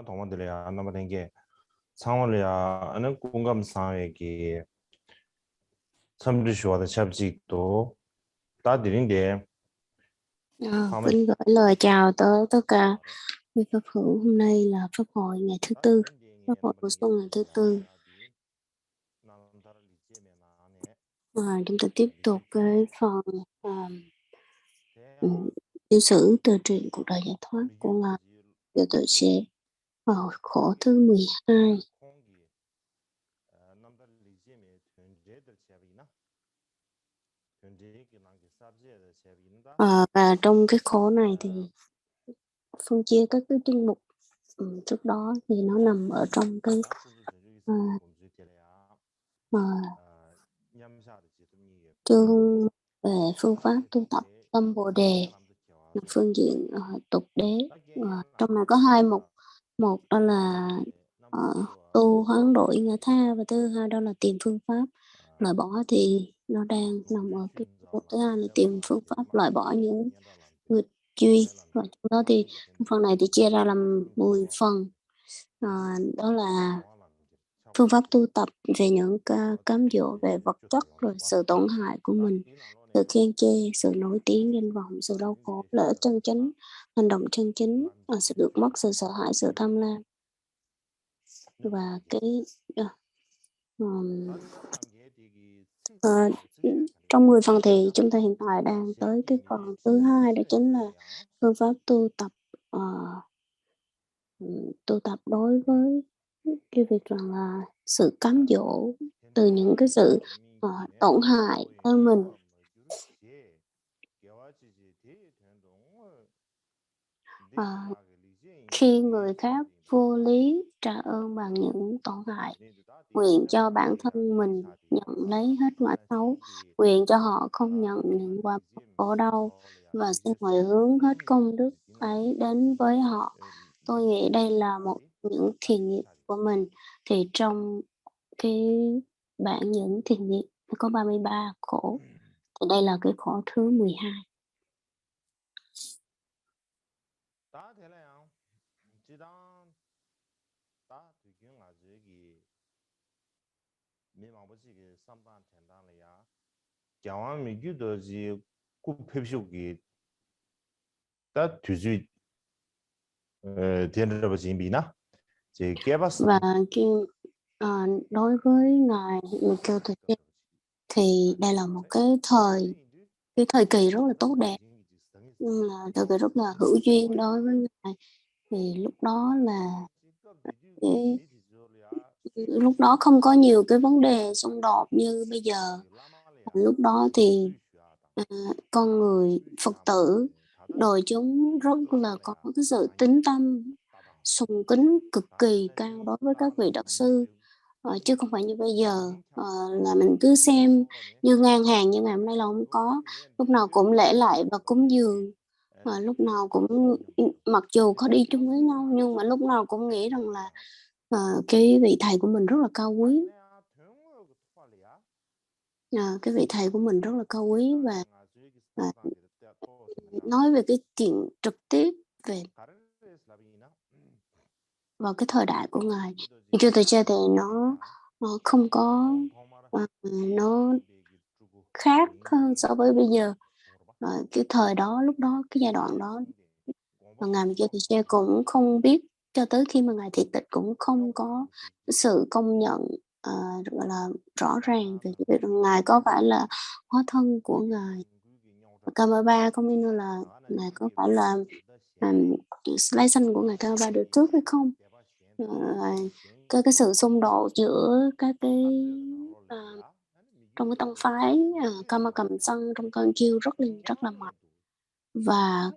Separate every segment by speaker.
Speaker 1: 동원들이야 남아된 게 상월이야 아는 공감 상에게 섬주시와의 잡직도 따드린데 상을
Speaker 2: Vinh gửi lời chào tới tất cả quý Pháp hữu. Hôm nay là Pháp hội ngày thứ tư, Pháp hội mùa xuân ngày thứ tư. Chúng ta tiếp tục cái phần tiểu sử từ truyện cuộc đời giải thoát của Ngài Vô Tự Sẽ vào khổ thứ 12. Và trong cái khổ này thì phân chia các cái chuyên mục trước đó thì nó nằm ở trong cái chương về phương pháp tu tập tâm Bồ Đề, phương diện tục đế. Trong này có hai mục, một đó là tu hoán đổi ngã tha, và thứ hai đó là tìm phương pháp loại bỏ, thì nó đang nằm ở cái mục thứ hai là tìm phương pháp loại bỏ những nghịch duy. Và trong đó thì phần này thì chia ra làm 10 phần. Đó là phương pháp tu tập về những cám dỗ về vật chất, rồi sự tổn hại của mình, sự khen chê, sự nổi tiếng danh vọng, sự đau khổ, lợi ích chân chính, hành động chân chính, sự được mất, sự sợ hãi, sự tham lam. Và trong 10 phần thì chúng ta hiện tại đang tới cái phần thứ hai, đó chính là phương pháp tu tập đối với cái việc rằng là sự cám dỗ từ những cái sự tổn hại tới mình. Khi người khác vô lý trả ơn bằng những tổn hại, nguyện cho bản thân mình nhận lấy hết quả xấu, nguyện cho họ không nhận những quả khổ đau, và xin hồi hướng hết công đức ấy đến với họ. Tôi nghĩ đây là một những thiện nghiệp của mình. Thì trong cái bảng những thiện nghiệp có 33 khổ, thì đây là cái khổ thứ 12. Và đối với ngài Mikao Tse thì đây là một cái thời kỳ rất là tốt đẹp, là thời kỳ rất là hữu duyên đối với ngài. Thì lúc đó không có nhiều cái vấn đề xung đột như bây giờ. Lúc đó thì con người Phật tử đội chúng rất là có cái sự tín tâm, sùng kính cực kỳ cao đối với các vị đạo sư, chứ không phải như bây giờ là mình cứ xem như ngang hàng. Như ngày hôm nay là không có, lúc nào cũng lễ lại và cúng dường, lúc nào cũng mặc dù có đi chung với nhau nhưng mà lúc nào cũng nghĩ rằng là cái vị thầy của mình rất là cao quý. Cái vị thầy của mình rất là cao quý. Và nói về cái chuyện trực tiếp về vào cái thời đại của ngài Nikyo Tse thì nó không có nó khác hơn so với bây giờ. Cái thời đó, lúc đó, cái giai đoạn đó mà ngài Nikyo Tse cũng không biết, cho tới khi mà ngài thị tịch cũng không có sự công nhận gọi là rõ ràng về việc ngài có phải là hóa thân của ngài Karmapa, cũng như là ngài có phải là slide xanh của ngài Karmapa được trước hay không. Cái sự xung đột giữa các cái trong cái tông phái Karma cầm sân trong cơn chiêu rất là mạnh, và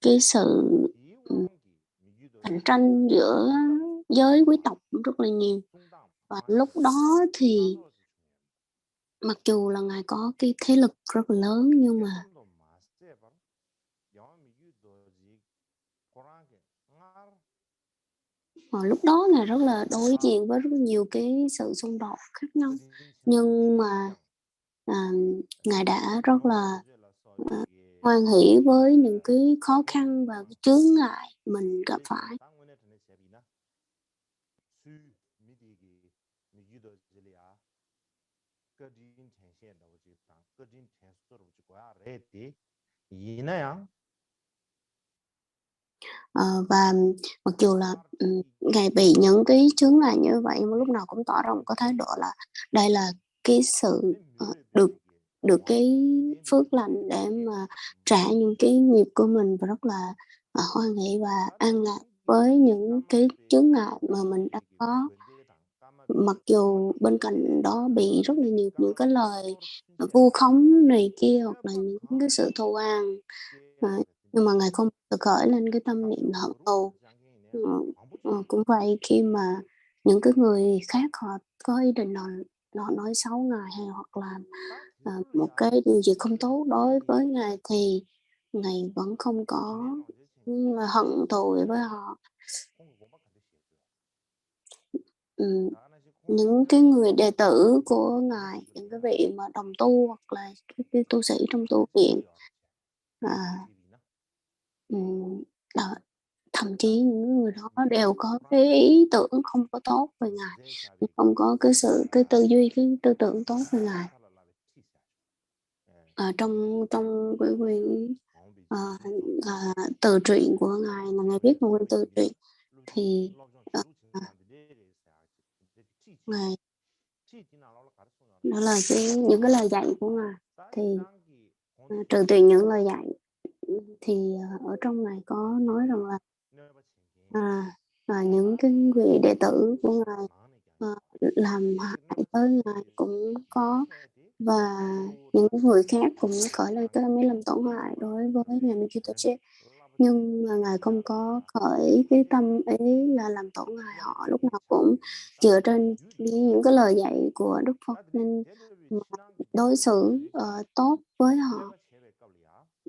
Speaker 2: cái sự cạnh tranh giữa giới quý tộc cũng rất là nhiều. Và lúc đó thì mặc dù là ngài có cái thế lực rất là lớn, nhưng mà lúc đó ngài rất là đối diện với rất nhiều cái sự xung đột khác nhau. Nhưng mà ngài đã rất là hoan hỷ với những cái khó khăn và cái chướng ngại mình gặp phải. Và mặc dù là Ngài bị những cái chướng ngại như vậy, nhưng mà lúc nào cũng tỏ ra một cái thái độ là đây là cái sự được được cái phước lành để mà trả những cái nghiệp của mình, và rất là hoan hỷ và an lạc với những cái chướng ngại mà mình đang có. Mặc dù bên cạnh đó bị rất là nhiều những cái lời vu khống này kia, hoặc là những cái sự thù oán, nhưng mà Ngài không tự khởi lên cái tâm niệm hận thù. Cũng vậy, khi mà những cái người khác họ có ý định họ nói xấu Ngài, hay hoặc là một cái điều gì không tốt đối với Ngài, thì Ngài vẫn không có hận thù với họ. Những cái người đệ tử của Ngài, những cái vị mà đồng tu hoặc là cái tu sĩ trong tu viện, thậm chí những người đó đều có cái ý tưởng không có tốt về Ngài, không có cái tư duy, cái tư tưởng tốt về Ngài. Trong quyển từ truyện của Ngài, là Ngài viết một quyển từ truyện, thì Ngài, đó là những cái lời dạy của Ngài, thì trừ tuyển những lời dạy, thì ở trong này có nói rằng là những cái vị đệ tử của Ngài làm hại tới Ngài cũng có, và những người khác cũng khởi lên cái mấy làm tổn hại đối với Ngài Melchizedek, nhưng mà Ngài không có khởi cái tâm ý là làm tổn hại họ, lúc nào cũng dựa trên những cái lời dạy của Đức Phật, nên đối xử tốt với họ.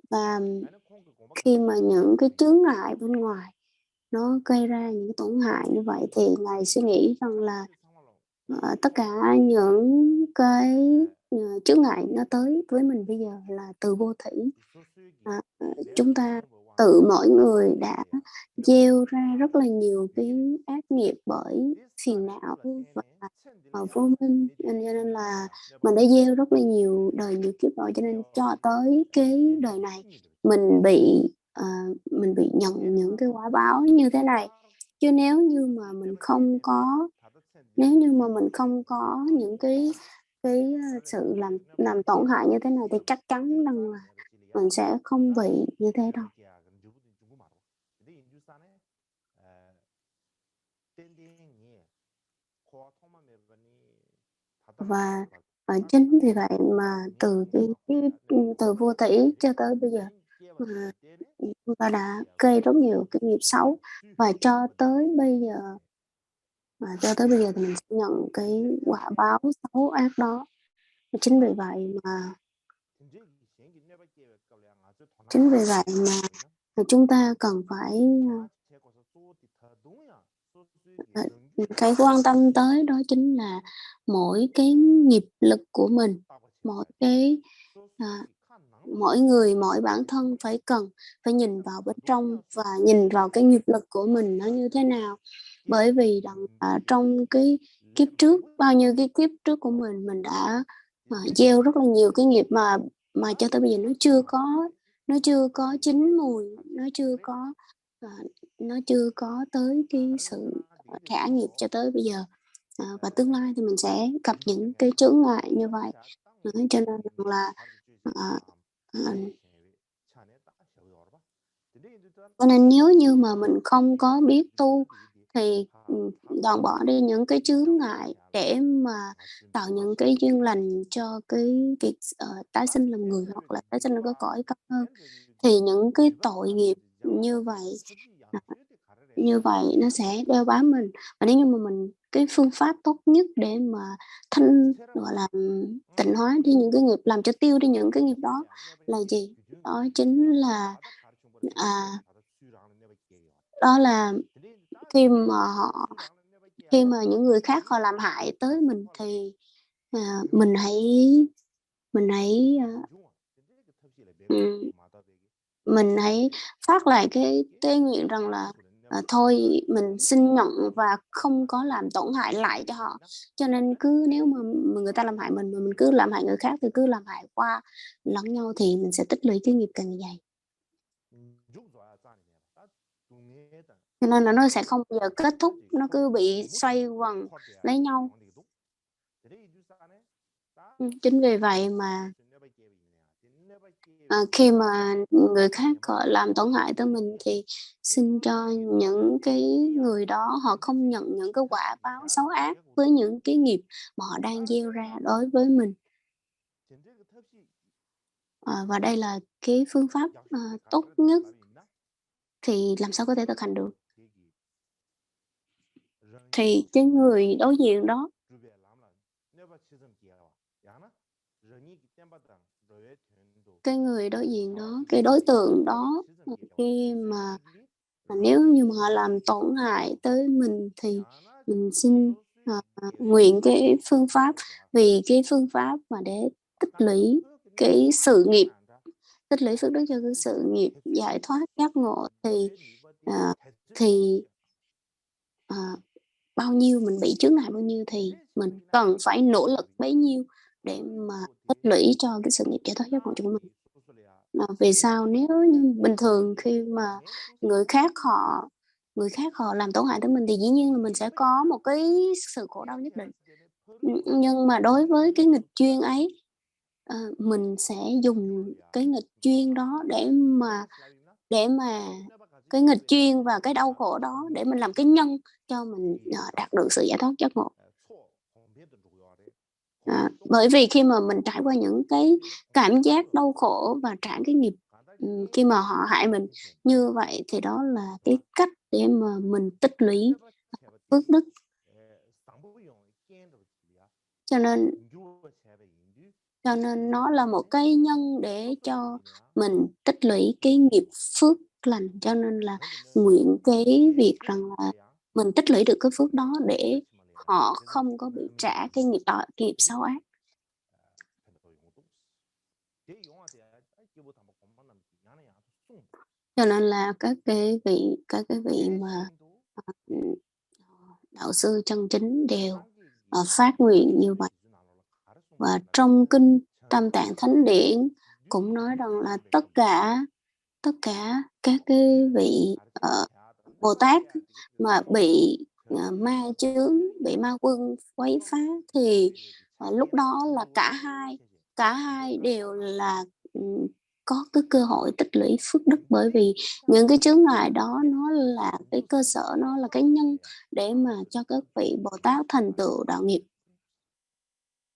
Speaker 2: Và khi mà những cái chướng ngại bên ngoài nó gây ra những tổn hại như vậy, thì Ngài suy nghĩ rằng là tất cả những cái chướng ngại nó tới với mình bây giờ là từ vô thủy. Chúng ta tự mỗi người đã gieo ra rất là nhiều cái ác nghiệp bởi phiền não và vô minh, cho nên là mình đã gieo rất là nhiều đời nhiều kiếp rồi, cho nên cho tới cái đời này mình bị nhận những cái quả báo như thế này. Chứ nếu như mà mình không có những cái sự làm tổn hại như thế này, thì chắc chắn rằng là mình sẽ không bị như thế đâu. Và chính vì vậy mà từ từ vô tỷ cho tới bây giờ chúng ta đã gây rất nhiều cái nghiệp xấu, và cho tới bây giờ thì mình sẽ nhận cái quả báo xấu ác đó. Chính vì vậy mà chúng ta cần phải cái quan tâm tới, đó chính là mỗi cái nghiệp lực của mình, mỗi người, mỗi bản thân phải nhìn vào bên trong và nhìn vào cái nghiệp lực của mình nó như thế nào. Bởi vì trong cái kiếp trước, bao nhiêu cái kiếp trước của mình đã gieo rất là nhiều cái nghiệp mà cho tới bây giờ nó chưa có chín mùi, nó chưa có tới cái sự trả nghiệp cho tới bây giờ. Và tương lai thì mình sẽ gặp những cái chướng ngại như vậy. Cho nên là cho nên nếu như mà mình không có biết tu, thì đoạn bỏ đi những cái chướng ngại để mà tạo những cái duyên lành cho cái việc tái sinh làm người, hoặc là tái sinh lên cái cõi cao hơn, thì những cái tội nghiệp như vậy nó sẽ đeo bám mình. Và nếu như mà cái phương pháp tốt nhất để mà gọi là tịnh hóa đi những cái nghiệp, làm cho tiêu đi những cái nghiệp đó là gì? Đó chính là đó là khi mà những người khác họ làm hại tới mình, thì mình hãy mình hãy phát lại cái nguyện rằng là thôi mình xin nhận và không có làm tổn hại lại cho họ. Cho nên cứ nếu mà người ta làm hại mình mà mình cứ làm hại người khác thì cứ làm hại qua lẫn nhau thì mình sẽ tích lũy cái nghiệp càng dày. Cho nên là nó sẽ không bao giờ kết thúc, nó cứ bị xoay vần lấy nhau. Chính vì vậy mà khi mà người khác họ làm tổn hại tới mình thì xin cho những cái người đó họ không nhận những cái quả báo xấu ác với những cái nghiệp mà họ đang gieo ra đối với mình. Và đây là cái phương pháp tốt nhất thì làm sao có thể thực hành được. Thì cái người đối diện đó, cái đối tượng đó, khi mà nếu như mà họ làm tổn hại tới mình thì mình xin nguyện cái phương pháp, vì cái phương pháp mà để tích lũy cái sự nghiệp, tích lũy phước đức cho cái sự nghiệp giải thoát giác ngộ thì bao nhiêu mình bị chướng ngại bao nhiêu thì mình cần phải nỗ lực bấy nhiêu để mà tích lũy cho cái sự nghiệp giải thoát giác ngộ của mình. Vì sao? Nếu như bình thường khi mà người khác họ làm tổn hại tới mình thì dĩ nhiên là mình sẽ có một cái sự khổ đau nhất định. Nhưng mà đối với cái nghịch duyên ấy, mình sẽ dùng cái nghịch duyên đó để mà cái nghịch duyên và cái đau khổ đó để mình làm cái nhân cho mình đạt được sự giải thoát giác ngộ. Bởi vì khi mà mình trải qua những cái cảm giác đau khổ và trả cái nghiệp khi mà họ hại mình như vậy thì đó là cái cách để mà mình tích lũy phước đức. Cho nên nó là một cái nhân để cho mình tích lũy cái nghiệp phước lành. Cho nên là nguyện cái việc rằng là mình tích lũy được cái phước đó để họ không có bị trả cái nghiệp xấu ác. Cho nên là các cái vị mà đạo sư chân chính đều phát nguyện như vậy. Và trong kinh Tam Tạng Thánh Điển cũng nói rằng là tất cả các cái vị Bồ Tát mà bị ma chướng, bị ma quân quấy phá thì lúc đó là cả hai đều là có cái cơ hội tích lũy phước đức, bởi vì những cái chướng ngại đó nó là cái cơ sở, nó là cái nhân để mà cho các vị Bồ Tát thành tựu đạo nghiệp.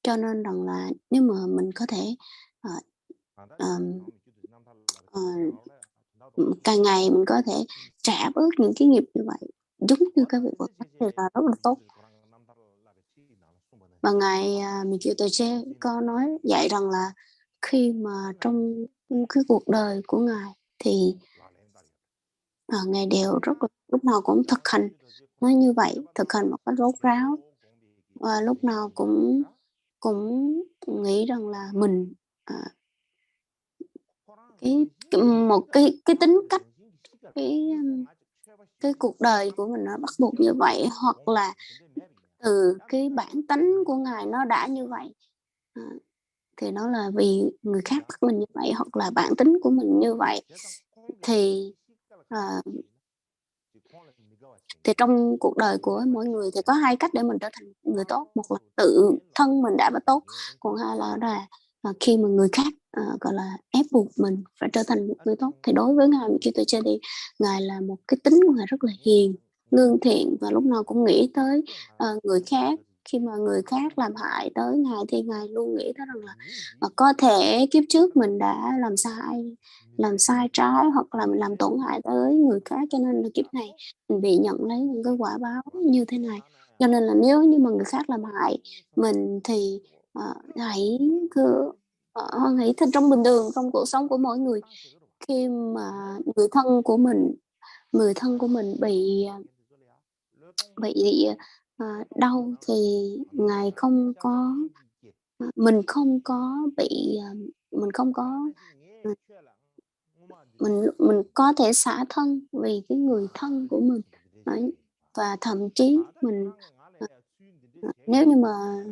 Speaker 2: Cho nên rằng là nếu mà mình có thể càng ngày mình có thể trả bớt những cái nghiệp như vậy, giống như các vị Bồ Tát thì là rất là tốt. Và ngài Mikitoche có nói dạy rằng là khi mà trong cái cuộc đời của ngài thì ngài đều lúc nào cũng thực hành nói như vậy, thực hành một cách rốt ráo, và lúc nào cũng nghĩ rằng là mình một cái tính cách, cái cuộc đời của mình nó bắt buộc như vậy, hoặc là từ cái bản tánh của ngài nó đã như vậy, thì nó là vì người khác bắt mình như vậy, hoặc là bản tính của mình như vậy. Thì trong cuộc đời của mỗi người thì có hai cách để mình trở thành người tốt. Một là tự thân mình đã tốt, còn hai là khi mà người khác gọi là ép buộc mình phải trở thành một người tốt. Thì đối với ngài Mikitoche thì ngài là một cái tính của ngài rất là hiền, lương thiện, và lúc nào cũng nghĩ tới người khác. Khi mà người khác làm hại tới ngài thì ngài luôn nghĩ tới rằng là có thể kiếp trước mình đã làm sai trái, hoặc là mình làm tổn hại tới người khác, cho nên là kiếp này mình bị nhận lấy những cái quả báo như thế này. Cho nên là nếu như mà người khác làm hại mình thì hãy trong bình thường trong cuộc sống của mỗi người, khi mà người thân của mình bị đau thì ngài không có mình không có bị mình không có mình có thể xả thân vì cái người thân của mình. Và thậm chí mình nếu như mà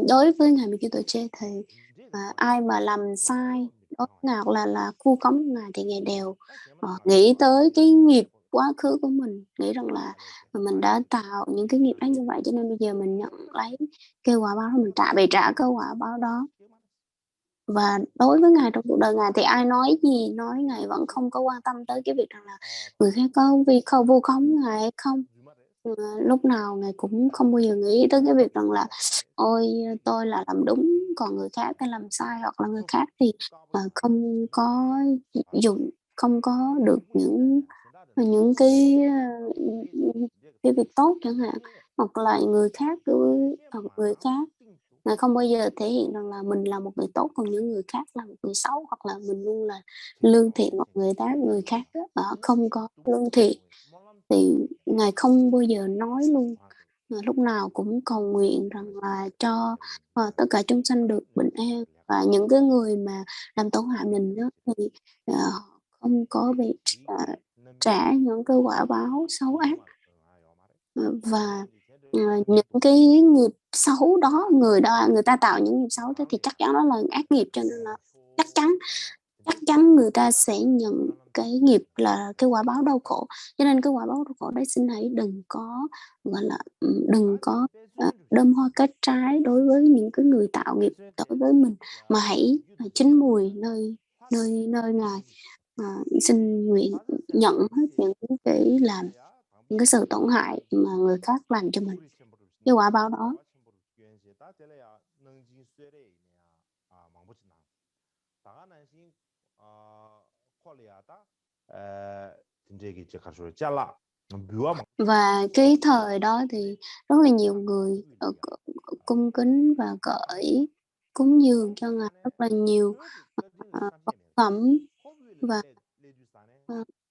Speaker 2: đối với ngài Mikitoche thì ai mà làm sai đối với ngài hoặc là vu khống ngài thì ngài đều nghĩ tới cái nghiệp quá khứ của mình, nghĩ rằng là mình đã tạo những cái nghiệp ác như vậy, cho nên bây giờ mình nhận lấy cái quả báo đó, mình trả cái quả báo đó. Và đối với ngài trong cuộc đời ngài thì ai nói gì nói, ngài vẫn không có quan tâm tới cái việc rằng là người khác có vu khống ngài hay không. Lúc nào ngài cũng không bao giờ nghĩ tới cái việc rằng là ôi tôi là làm đúng còn người khác cái làm sai, hoặc là người khác thì không có không có được những cái việc tốt chẳng hạn, hoặc là người khác ngài không bao giờ thể hiện rằng là mình là một người tốt còn những người khác là một người xấu, hoặc là mình luôn là lương thiện, hoặc người khác không có lương thiện thì ngài không bao giờ nói luôn. Lúc nào cũng cầu nguyện rằng là cho tất cả chúng sanh được bình an, và những cái người mà làm tổn hại mình đó thì không có bị trả những cái quả báo xấu ác. Và những cái nghiệp xấu đó, người ta tạo những nghiệp xấu thế thì chắc chắn đó là ác nghiệp, cho nên là chắc chắn người ta sẽ nhận cái nghiệp là cái quả báo đau khổ. Cho nên cái quả báo đau khổ đấy xin hãy đừng có gọi là đừng có đơm hoa kết trái đối với những cái người tạo nghiệp đối với mình, mà hãy chín mùi nơi ngài. Xin nguyện nhận hết những cái sự tổn hại mà người khác làm cho mình, cái quả báo đó. Và cái thời đó thì rất là nhiều người cung kính và gửi cúng dường cho ngài rất là nhiều vật phẩm, và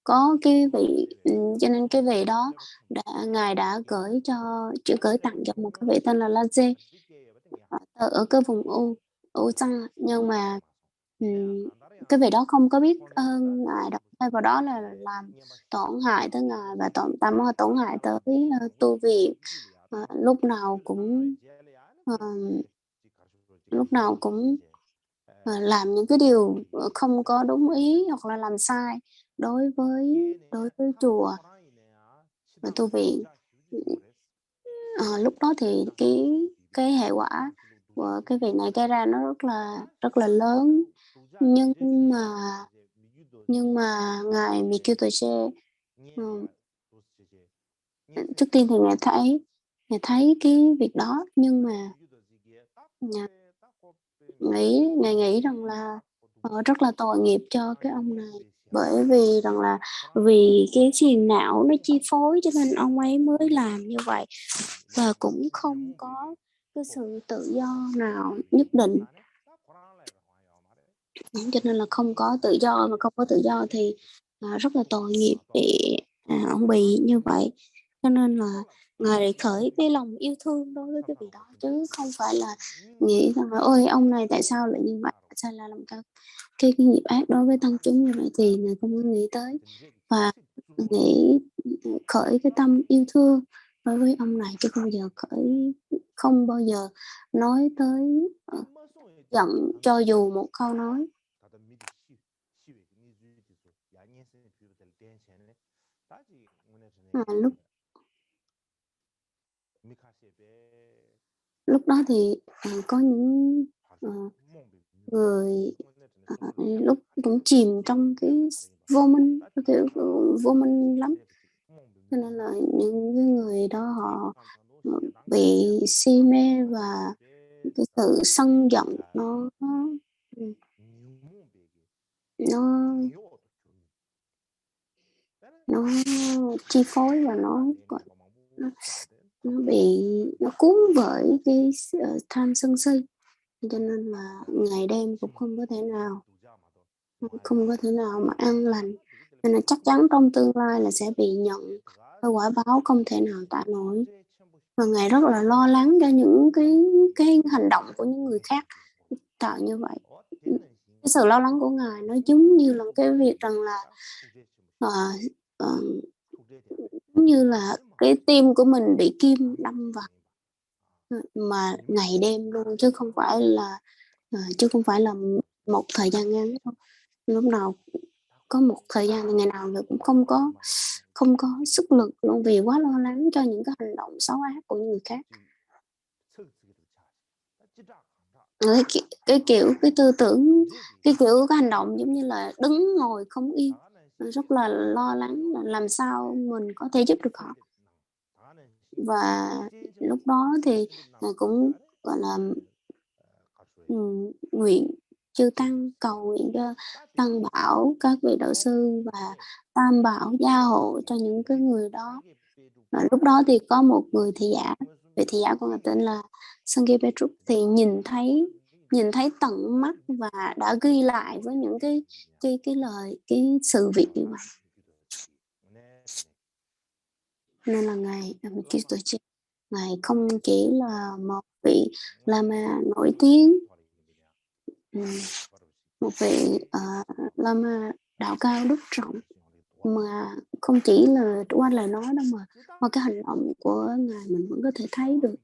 Speaker 2: có cái vị cho nên cái vị đó ngài đã gửi tặng cho một cái vị tên là Laje ở cái vùng Usan, nhưng mà cái vị đó không có biết ơn ngài đâu, thay vào đó là làm tổn hại tới ngài và tổn hại tới tu viện. Lúc nào cũng làm những cái điều không có đúng ý, hoặc là làm sai đối với chùa và tu viện. Lúc đó thì cái hệ quả của cái việc này gây ra nó rất là lớn, nhưng mà ngài Mikitoche trước tiên thì ngài thấy cái việc đó, nhưng mà ngài nghĩ rằng là rất là tội nghiệp cho cái ông này, bởi vì rằng là vì cái phiền não nó chi phối cho nên ông ấy mới làm như vậy, và cũng không có cái sự tự do nào nhất định. Cho nên là không có tự do, mà không có tự do thì rất là tội nghiệp để ông bị như vậy. Cho nên là ngài khởi cái lòng yêu thương đối với cái vị đó, chứ không phải là nghĩ rằng là ôi ông này tại sao lại như vậy, tại sao lại làm cái nghiệp ác đối với tăng chúng như vậy, thì ngài không có nghĩ tới, và nghĩ khởi cái tâm yêu thương đối với ông này, chứ không bao giờ nói tới giận cho dù một câu nói. Lúc đó thì có những người lúc cũng chìm trong cái vô minh, kiểu vô minh lắm, cho nên là những cái người đó họ bị si mê, và cái sự sân giận nó chi phối, và nó cuốn bởi cái tham sân si, cho nên là ngày đêm cũng không có thể nào mà an lành, nên là chắc chắn trong tương lai là sẽ bị nhận cái quả báo không thể nào tả nổi. Và ngài rất là lo lắng cho những cái hành động của những người khác tạo như vậy. Cái sự lo lắng của ngài nó giống như là cái việc rằng là giống như là cái tim của mình bị kim đâm vào, mà ngày đêm luôn, chứ không phải là một thời gian ngắn đâu. Lúc nào có một thời gian, ngày nào mình cũng không có sức lực luôn, vì quá lo lắng cho những cái hành động xấu ác của người khác. Cái tư tưởng, cái hành động giống như là đứng ngồi không yên, rất là lo lắng là làm sao mình có thể giúp được họ. Và lúc đó thì Ngài cũng gọi là nguyện chư tăng, cầu nguyện cho tăng bảo, các vị đạo sư và tam bảo gia hộ cho những cái người đó. Và lúc đó thì có một người thị giả, vị thị giả của Ngài tên là Sangye Petrus, thì nhìn thấy tận mắt và đã ghi lại với những cái lời, cái sự việc như vậy. Nên là Ngài Kitô chết, Ngài không chỉ là một vị Lama nổi tiếng, một vị Lama đạo cao đức trọng, mà không chỉ là qua lời nói đâu, mà qua cái hành động của Ngài mình vẫn có thể thấy được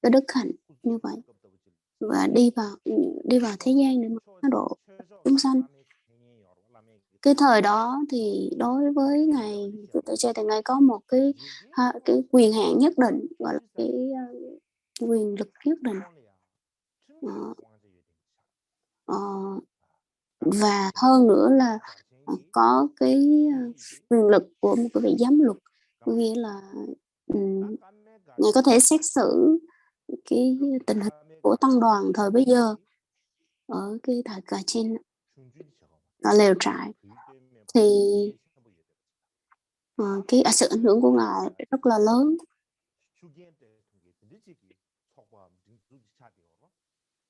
Speaker 2: cái đức hạnh như vậy, và đi vào thế gian để mà độ chúng sanh. Cái thời đó thì đối với Ngài Kitô thì Ngài có một cái quyền hạn nhất định, gọi là cái quyền lực nhất định. Và hơn nữa là có cái quyền lực của một cái vị giám luật, có nghĩa là Ngài có thể xét xử cái tình hình của tăng đoàn thời bấy giờ ở cái thời Cà Chen, ở lều trại. Thì cái sự ảnh hưởng của Ngài rất là lớn.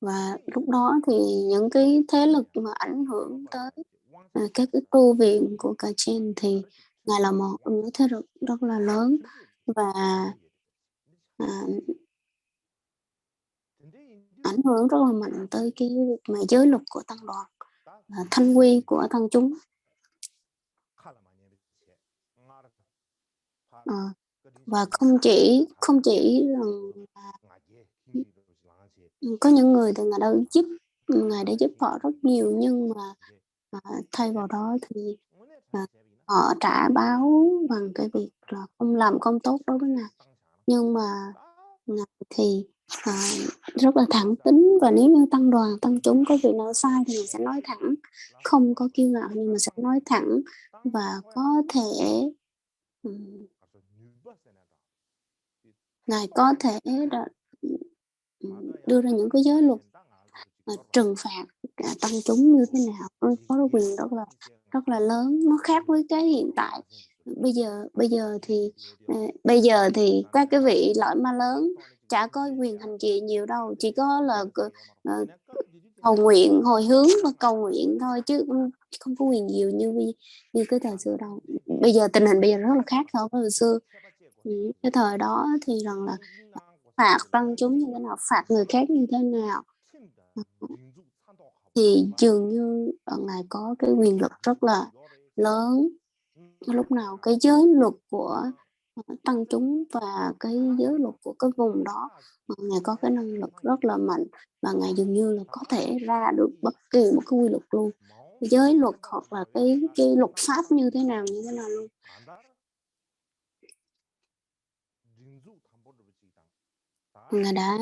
Speaker 2: Và lúc đó thì những cái thế lực mà ảnh hưởng tới các cái tu viện của Cà Chen thì Ngài là một trong những thế lực rất là lớn, và ảnh hưởng rất là mạnh tới cái việc mà giới luật của tăng đoàn, thanh quy của tăng chúng. Và không chỉ là có những người thì Ngài đã giúp họ rất nhiều, nhưng mà thay vào đó thì họ trả báo bằng cái việc là không làm công tốt đối với Ngài. Nhưng mà Ngài thì rất là thẳng tính, và nếu như tăng đoàn, tăng chúng có việc nào sai thì Ngài sẽ nói thẳng, không có kiêu ngạo, nhưng mà sẽ nói thẳng, và có thể Ngài có thể đưa ra những cái giới luật trừng phạt tăng chúng như thế nào. Có quyền rất là lớn, nó khác với cái hiện tại. Bây giờ thì các cái vị lợi ma lớn chả có quyền hành trì nhiều đâu, chỉ có là cầu nguyện, hồi hướng và cầu nguyện thôi, chứ không có quyền nhiều như cái thời xưa đâu. Bây giờ tình hình bây giờ rất là khác so với hồi xưa. Cái thời đó thì rằng là phạt tăng chúng như thế nào, phạt người khác như thế nào, thì dường như Ngài có cái quyền lực rất là lớn. Lúc nào cái giới luật của tăng chúng và cái giới luật của cái vùng đó, Ngài có cái năng lực rất là mạnh, và Ngài dường như là có thể ra được bất kỳ một cái quy luật luôn, giới luật hoặc là cái luật pháp như thế nào luôn. Ngài đã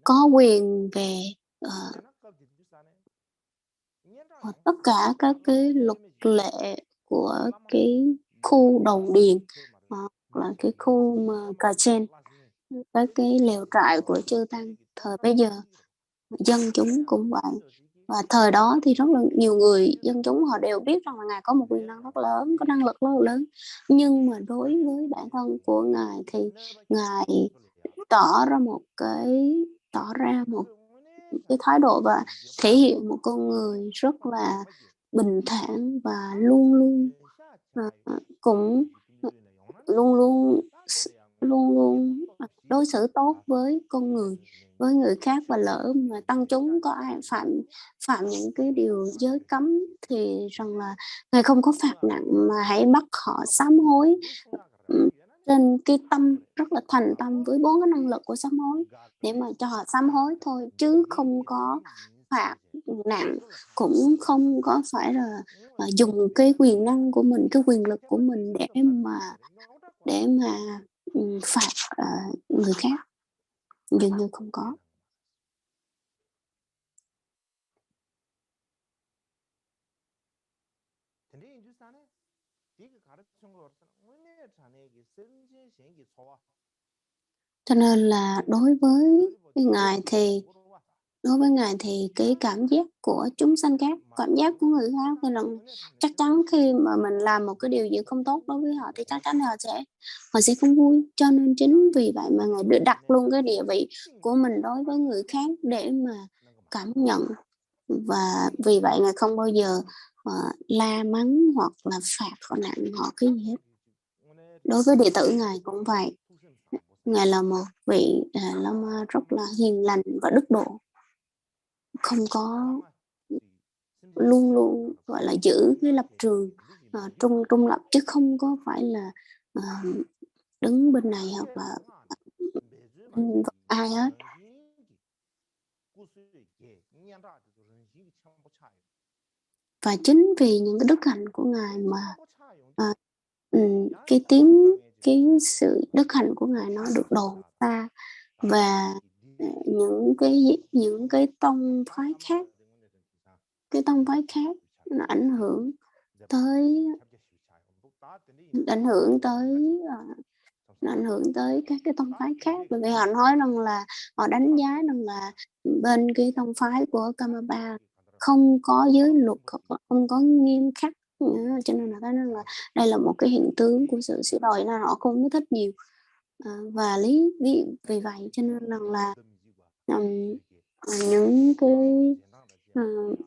Speaker 2: có quyền về tất cả các cái luật lệ của cái khu đồng điền, hoặc là cái khu mà Cà Chen, các cái lều trại của chư tăng thời bấy giờ. Dân chúng cũng vậy, và thời đó thì rất là nhiều người dân chúng họ đều biết rằng là Ngài có một quyền năng rất lớn, có năng lực rất là lớn, nhưng mà đối với bản thân của Ngài thì Ngài tỏ ra một cái thái độ và thể hiện một con người rất là bình thản, và luôn luôn luôn luôn đối xử tốt với con người, với người khác, và lỡ mà tăng chúng có ai phạm phạm những cái điều giới cấm thì rằng là Ngài không có phạt nặng mà hãy bắt họ sám hối, ừm, trên cái tâm rất là thành tâm với 4 cái năng lực của sám hối để mà cho họ sám hối thôi, chứ không có phạt nặng, cũng không có phải là, dùng cái quyền năng của mình, cái quyền lực của mình để mà phạt, người khác, dường như không có. Cho nên là đối với Ngài thì cái cảm giác của chúng sanh khác, cảm giác của người khác thì là chắc chắn khi mà mình làm một cái điều gì không tốt đối với họ thì chắc chắn họ sẽ không vui. Cho nên chính vì vậy mà Ngài đặt luôn cái địa vị của mình đối với người khác để mà cảm nhận, và vì vậy Ngài không bao giờ, la mắng hoặc là phạt họ nặng họ cái gì hết. Đối với đệ tử Ngài cũng vậy, Ngài là một vị Đà La Ma rất là hiền lành và đức độ, không có luôn luôn, gọi là, giữ cái lập trường, trung lập chứ không có phải là, ờ, đứng bên này hoặc là bên ai hết. Và chính vì những cái đức hạnh của Ngài mà, ờ, cái sự đức hạnh của Ngài nó được đồn xa, và, những cái tông phái khác nó tới ảnh hưởng tới, nó ảnh hưởng tới các cái tông phái khác, bởi vì họ nói rằng là họ đánh giá rằng là bên cái tông phái của Karmapa không có giới luật hoặc là không có nghiêm khắc nữa, cho nên là thấy rằng là đây là một cái hiện tướng của sự sửa đổi nên họ không có thích nhiều. Và vì vậy cho nên rằng là, ừm,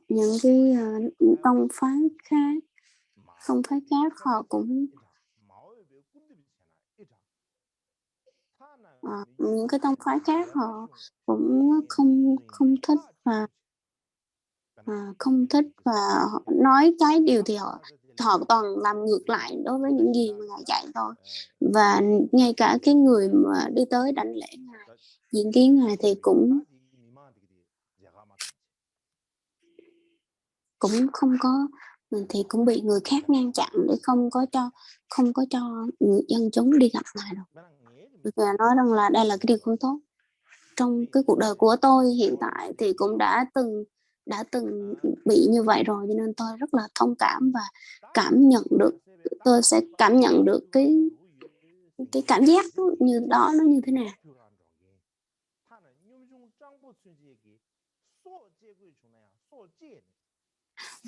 Speaker 2: những cái, ờ, tông phái khác họ cũng, những cái tông phái khác họ cũng không không thích, không thích, và họ nói cái điều thì họ họ toàn làm ngược lại đối với những gì mà Ngài dạy thôi. Và ngay cả cái người mà đi tới đảnh lễ Ngài, diện kiến Ngài thì cũng cũng không có thì cũng bị người khác ngăn chặn để không có cho người dân chúng đi gặp Ngài đâu. Vì Ngài nói rằng là đây là cái điều không tốt. Trong cái cuộc đời của tôi hiện tại thì cũng đã từng bị như vậy rồi, cho nên tôi rất là thông cảm và tôi sẽ cảm nhận được cái cảm giác nó như thế nào.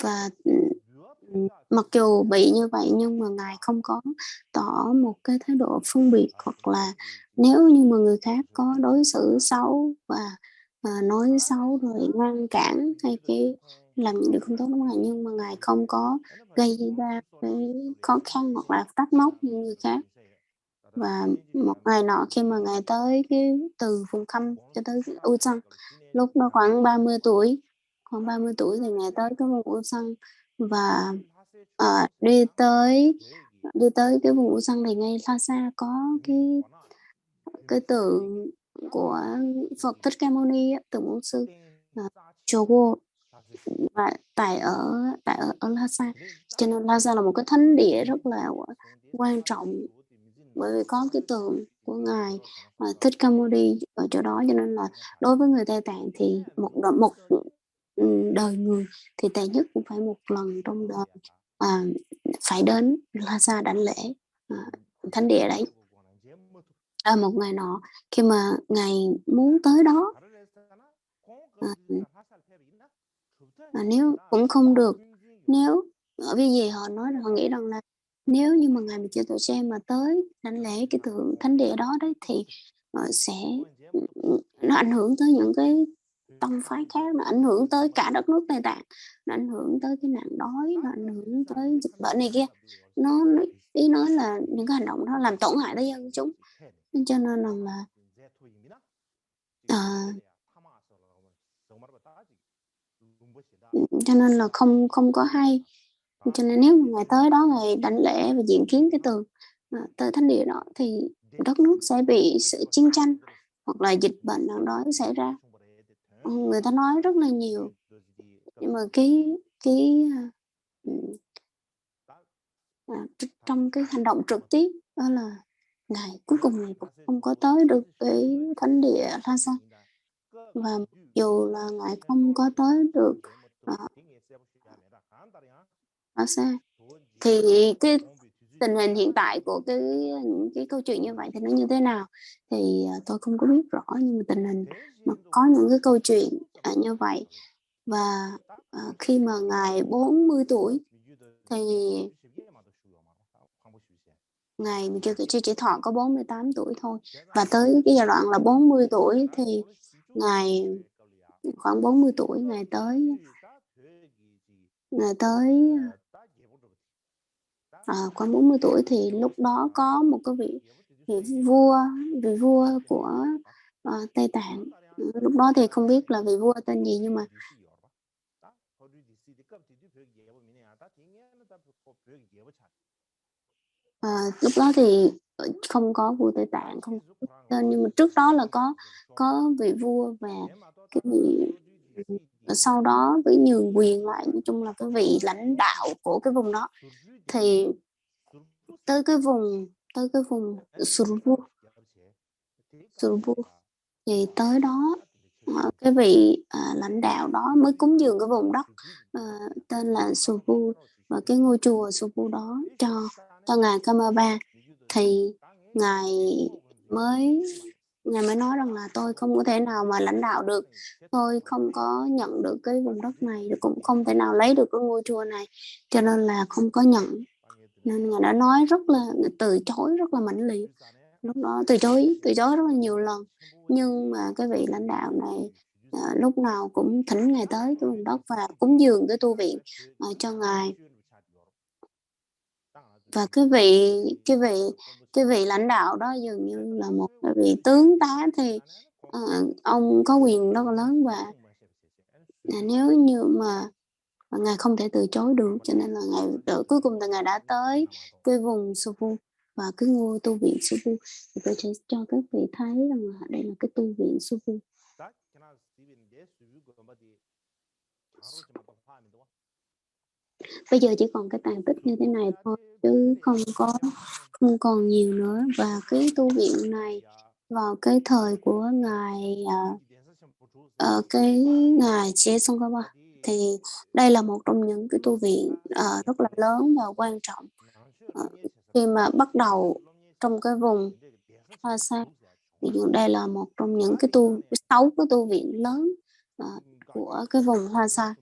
Speaker 2: Và, mặc dù bị như vậy nhưng mà Ngài không có tỏ một cái thái độ phân biệt, hoặc là nếu như mà người khác có đối xử xấu và, nói xấu rồi ngăn cản hay làm những điều không tốt đúng Ngài, nhưng mà Ngài không có gây ra cái khó khăn hoặc là trách móc như người khác. Và một ngày nọ khi mà Ngài tới từ Vùng Khăm cho tới Ulsan, lúc đó khoảng 30 tuổi thì Ngài tới cái vùng Ulsan và, đi tới cái vùng Ulsan thì ngay xa xa có cái tượng của Phật Thích Ca Mâu Ni á, tượng Bổn Sư, Chogo, và ở Lhasa. Cho nên Lhasa là một cái thánh địa rất là quan trọng, bởi vì có cái tượng của Ngài Thích Ca Mâu Ni ở chỗ đó, cho nên là đối với người Tây Tạng thì một đời người thì tệ nhất cũng phải một lần trong đời, phải đến Lhasa đảnh lễ thánh địa đấy. Một ngày nọ khi mà Ngài muốn tới đó, nếu cũng không được, nếu ở vì gì họ nghĩ rằng là nếu như mà Ngài mà chưa tuổi xe mà tới đảnh lễ cái tượng thánh địa đó đấy thì, sẽ nó ảnh hưởng tới những cái tông phái khác, nó ảnh hưởng tới cả đất nước Tây Tạng, nó ảnh hưởng tới cái nạn đói, nó ảnh hưởng tới dịch bệnh này kia. Ý nói là những cái hành động đó làm tổn hại tới dân chúng. cho nên rằng là cho nên là không có hay. Cho nên nếu mà ngày tới đó ngày đảnh lễ và diện kiến cái tường tới thánh địa đó thì đất nước sẽ bị sự chiến tranh hoặc là dịch bệnh nào đó xảy ra. Người ta nói rất là nhiều, nhưng mà trong cái hành động trực tiếp đó là ngày cuối cùng này cũng không có tới được cái thánh địa Lhasa, và dù là ngài không có tới được Lhasa thì cái tình hình hiện tại của cái câu chuyện như vậy thì nó như thế nào thì tôi không có biết rõ, nhưng mà tình hình nó có những cái câu chuyện như vậy. Và khi mà ngài 40 tuổi thì ngài mình kêu chỉ thọ có 48 tuổi thôi, và tới cái giai đoạn là 40 tuổi thì ngài khoảng 40 tuổi ngài tới khoảng 40 tuổi thì lúc đó có một cái vị vua của Tây Tạng. Lúc đó thì không biết là vị vua tên gì, nhưng mà lúc đó thì không có vua Tây Tạng, không có tên, nhưng mà trước đó là có vị vua và cái vị sau đó với nhường quyền lại, nói chung là cái vị lãnh đạo của cái vùng đó. Thì tới cái vùng Surabhu thì tới đó cái vị lãnh đạo đó mới cúng dường cái vùng đất tên là Surabhu, và cái ngôi chùa Surabhu đó cho ngài Kamaba. Thì ngài mới nói rằng là tôi không có thể nào mà lãnh đạo được, tôi không có nhận được cái vùng đất này, cũng không thể nào lấy được cái ngôi chùa này, cho nên là không có nhận. Nên ngài đã nói rất là từ chối rất là mãnh liệt, lúc đó từ chối rất là nhiều lần. Nhưng mà cái vị lãnh đạo này lúc nào cũng thỉnh ngài tới cái vùng đất và cúng dường cái tu viện cho ngài. Và cái vị lãnh đạo đó dường như là một cái vị tướng tá, thì ông có quyền rất là lớn, và nếu như mà ngài không thể từ chối được, cho nên là ngài cuối cùng là ngài đã tới cái vùng Supu và cái ngôi tu viện Supu. Thì tôi sẽ cho các vị thấy rằng là đây là cái tu viện Supu. Bây giờ chỉ còn cái tàn tích như thế này thôi, chứ không còn nhiều nữa. Và cái tu viện này vào cái thời của ngài ngài Che Songkhapa thì đây là một trong những cái tu viện rất là lớn và quan trọng khi mà bắt đầu trong cái vùng Lhasa. Thì đây là một trong những cái 6 cái tu viện lớn của cái vùng Lhasa.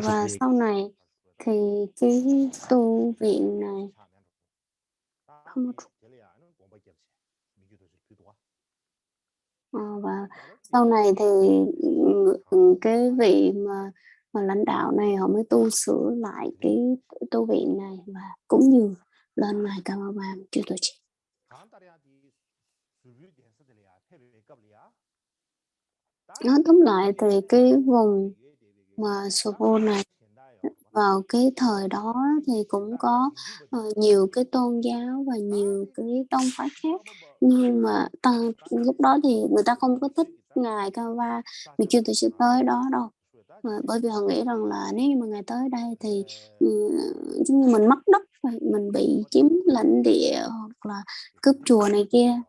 Speaker 2: Và sau này thì cái tu viện này và sau này thì cái vị mà lãnh đạo này họ mới tu sửa lại cái tu viện này và cúng dường lên ngài Kamaba chư tổ trì. Nói tóm lại thì cái vùng mà Sopo này vào cái thời đó thì cũng có nhiều cái tôn giáo và nhiều cái tông phái khác, nhưng mà lúc đó thì người ta không có thích ngài Kamaba vì chưa thực sự tới đó đâu, bởi vì họ nghĩ rằng là nếu như mà ngài tới đây thì giống như mình mất đất, mình bị chiếm lãnh địa hoặc là cướp chùa này kia,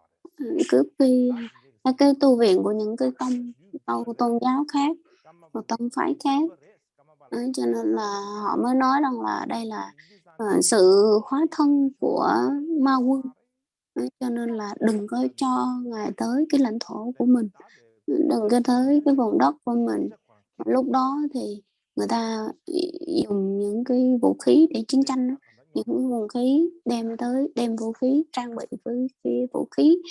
Speaker 2: cướp cái tu viện của những cái tôn giáo khác và tông phái khác. Cho nên là họ mới nói rằng là đây là sự hóa thân của ma quân. Cho nên là đừng có cho ngài tới cái lãnh thổ của mình, đừng có tới cái vùng đất của mình. Lúc đó thì người ta dùng những cái vũ khí để chiến tranh đó. những cái nguồn khí đem vũ khí trang bị với cái vũ khí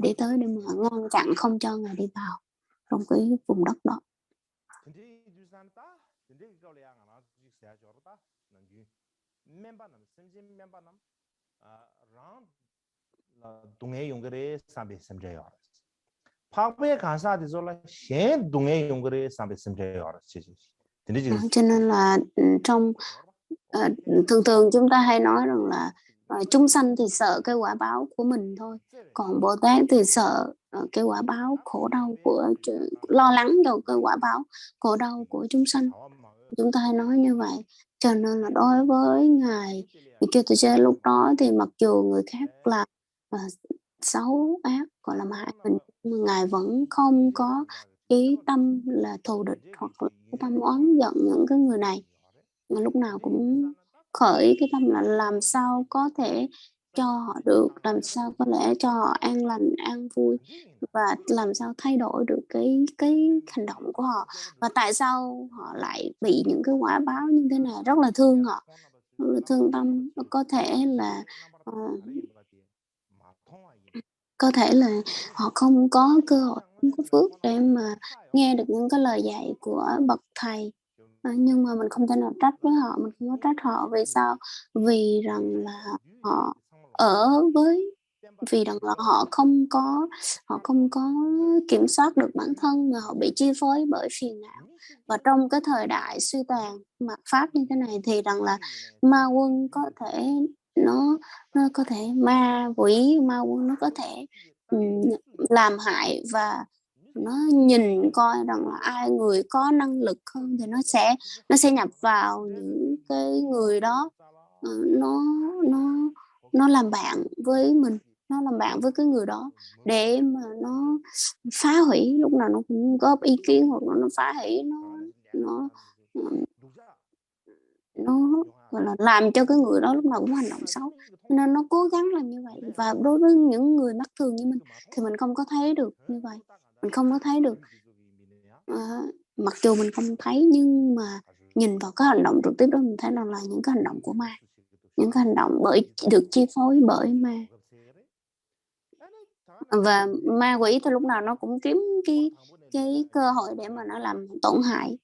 Speaker 2: để tới để mà ngăn chặn không cho Ngài đi vào trong cái vùng đất đó.
Speaker 1: 동해 용거래 삼배 삼재요. 파부에 간사디 졸라 셴 동해 용거래 삼배 삼재요.
Speaker 2: Cho nên là trong thường thường chúng ta hay nói rằng là chúng sanh thì sợ cái quả báo của mình thôi, còn Bồ Tát thì sợ cái quả báo khổ đau của lo lắng cho cái quả báo khổ đau của chúng sanh. Chúng ta hay nói như vậy. Cho nên là đối với Ngài Chư Từ Che lúc đó thì mặc dù người khác là xấu ác gọi là hại mình, nhưng mà Ngài vẫn không có ý tâm là thù địch hoặc là tâm oán giận những cái người này. Mà lúc nào cũng khởi cái tâm là làm sao có thể cho họ được, làm sao có thể cho họ an lành, an vui, và làm sao thay đổi được cái hành động của họ, và tại sao họ lại bị những cái quả báo như thế này. Rất là thương họ, rất là thương tâm. Có thể là họ không có cơ hội, không có phước để mà nghe được những cái lời dạy của bậc thầy. Nhưng mà mình không thể nào trách với họ, mình không có trách họ. Vì sao? Vì rằng là họ vì rằng là họ không có kiểm soát được bản thân, mà họ bị chi phối bởi phiền não. Và trong cái thời đại suy tàn mạt pháp như thế này thì rằng là ma quân có thể nó có thể ma quỷ ma quân nó có thể làm hại, và nó nhìn coi rằng là ai người có năng lực hơn thì nó sẽ nhập vào những cái người đó, nó làm bạn với mình, nó làm bạn với cái người đó để mà nó phá hủy. Lúc nào nó cũng góp ý kiến hoặc nó phá hủy, nó gọi là làm cho cái người đó lúc nào cũng hành động xấu. Nên nó cố gắng làm như vậy. Và đối với những người mắc thường như mình thì mình không có thấy được như vậy. Mình không có thấy được, mặc dù mình không thấy, nhưng mà nhìn vào cái hành động trực tiếp đó mình thấy là những cái hành động của ma, những cái hành động được chi phối bởi ma. Và ma quỷ thì lúc nào nó cũng kiếm cái cơ hội để mà nó làm tổn hại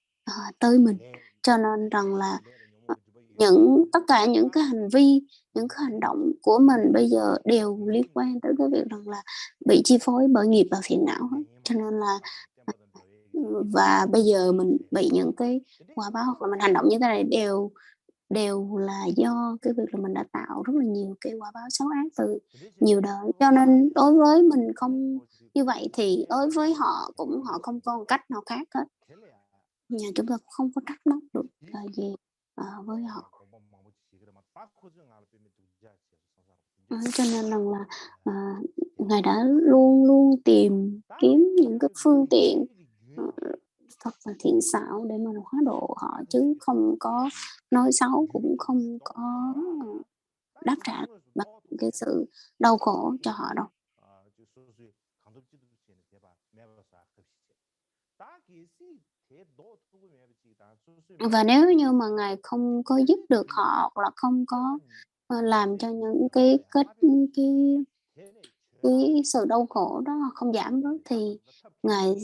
Speaker 2: tới mình. Cho nên rằng là tất cả những cái hành vi, những cái hành động của mình bây giờ đều liên quan tới cái việc rằng là bị chi phối bởi nghiệp và phiền não hết. Cho nên là và bây giờ mình bị những cái quả báo hoặc là mình hành động như thế này đều là do cái việc là mình đã tạo rất là nhiều cái quả báo xấu ác từ nhiều đời. Cho nên đối với mình không như vậy thì đối với họ không có cách nào khác hết. Nhà chúng ta cũng không có trách móc được gì với họ. Cho nên rằng là Ngài đã luôn luôn tìm kiếm những cái phương tiện thật là thiện xảo để mà hóa độ họ, chứ không có nói xấu, cũng không có đáp trả bằng cái sự đau khổ cho họ đâu. Và nếu như mà Ngài không có giúp được họ, hoặc là không có làm cho những cái sự đau khổ đó không giảm bớt, thì Ngài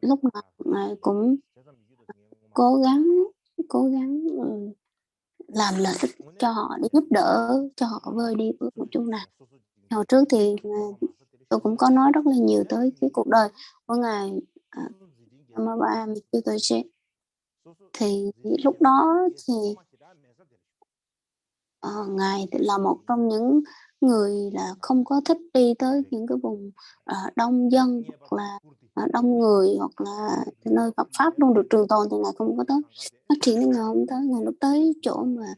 Speaker 2: lúc nào Ngài cũng cố gắng làm lợi ích cho họ, để giúp đỡ cho họ vơi đi bước một chút nào. Hồi trước thì tôi cũng có nói rất là nhiều tới cái cuộc đời của Ngài Amaba Mitsutoshi. Thì lúc đó thì Ngài là một trong những người là không có thích đi tới những cái vùng đông dân hoặc là đông người, hoặc là nơi Phật pháp luôn được trường tồn, thì Ngài không có tới phát triển. Thì Ngài không tới, Ngài lúc tới chỗ mà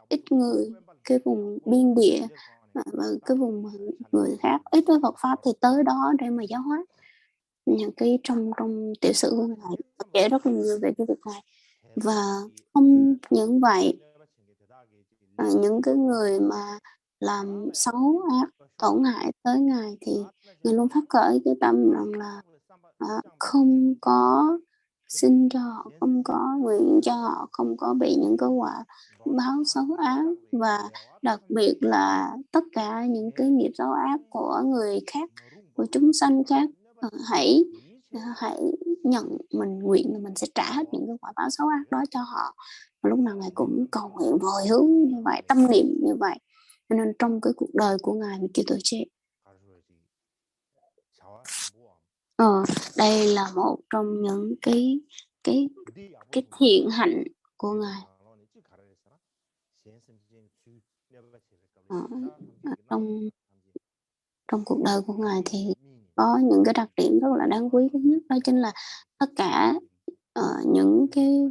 Speaker 2: ít người, cái vùng biên địa và cái vùng người khác ít với Phật pháp, thì tới đó để mà giáo hóa. Những cái trong tiểu sử của Ngài kể rất là nhiều về cái việc này. Và không những vậy, những cái người mà làm xấu ác tổn hại tới Ngài thì Ngài luôn phát khởi cái tâm rằng là không có xin cho họ không có, nguyện cho họ không có bị những cái quả báo xấu ác, và đặc biệt là tất cả những cái nghiệp xấu ác của người khác, của chúng sanh khác, hãy nhận, mình nguyện là mình sẽ trả hết những cái quả báo xấu ác đó cho họ. Và lúc nào Ngài cũng cầu nguyện hồi hướng như vậy, tâm niệm như vậy. Cho nên trong cái cuộc đời của Ngài Kiều Tổ Chế, đây là một trong những cái thiện hạnh của Ngài. Trong cuộc đời của Ngài thì có những cái đặc điểm rất là đáng quý. Thứ nhất đó chính là tất cả những cái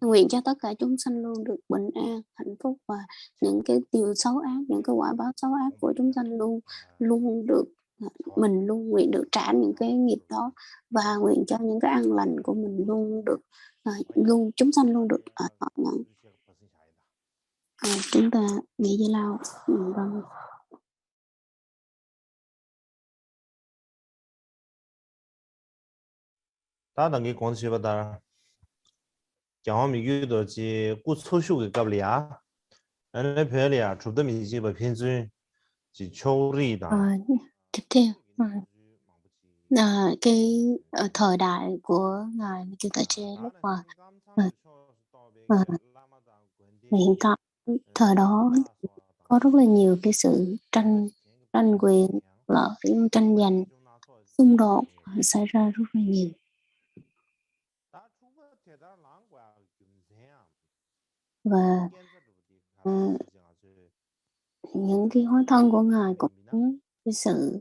Speaker 2: nguyện cho tất cả chúng sanh luôn được bình an, hạnh phúc, và những cái điều xấu ác, những cái quả báo xấu ác của chúng sanh luôn được, mình luôn nguyện được trả những cái nghiệp đó, và nguyện cho những cái an lành của mình luôn được, chúng sanh luôn được thọ nhận. Chúng ta nghĩ với lao. Vâng.
Speaker 1: 다 당기 공시바다 경험이 유도지 구초슈게 갑리야 anh 별이야 주도 미지바 편준 chỉ chour이다.
Speaker 2: Tiếp theo cái thời đại của Ngài Kiều Tại Chế lúc mà hiện tại, thời đó có rất là nhiều cái sự tranh quyền, tranh giành, xung đột xảy ra rất là nhiều. Và những cái hóa thân của Ngài cũng cái sự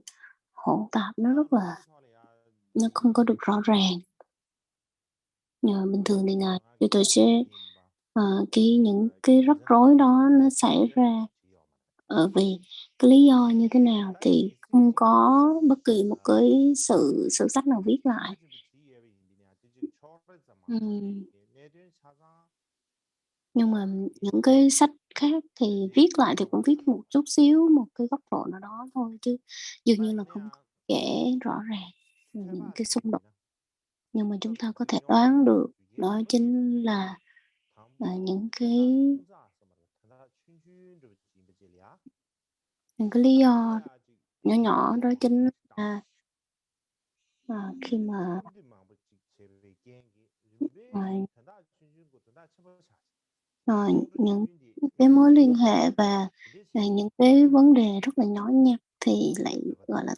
Speaker 2: hỗn tạp, nó không có được rõ ràng. Bình thường thì Ngài Kiều Tại Chế những cái rắc rối đó nó xảy ra vì cái lý do như thế nào thì không có bất kỳ một cái sử sách nào viết lại. Nhưng mà những cái sách khác thì viết lại thì cũng viết một chút xíu, một cái góc độ nào đó thôi, chứ dường như là không có kể rõ ràng những cái xung đột. Nhưng mà chúng ta có thể đoán được đó chính là những cái lý do nhỏ nhỏ, đó chính là khi mà những cái mối liên hệ và những cái vấn đề rất là nhỏ nhặt thì lại gọi là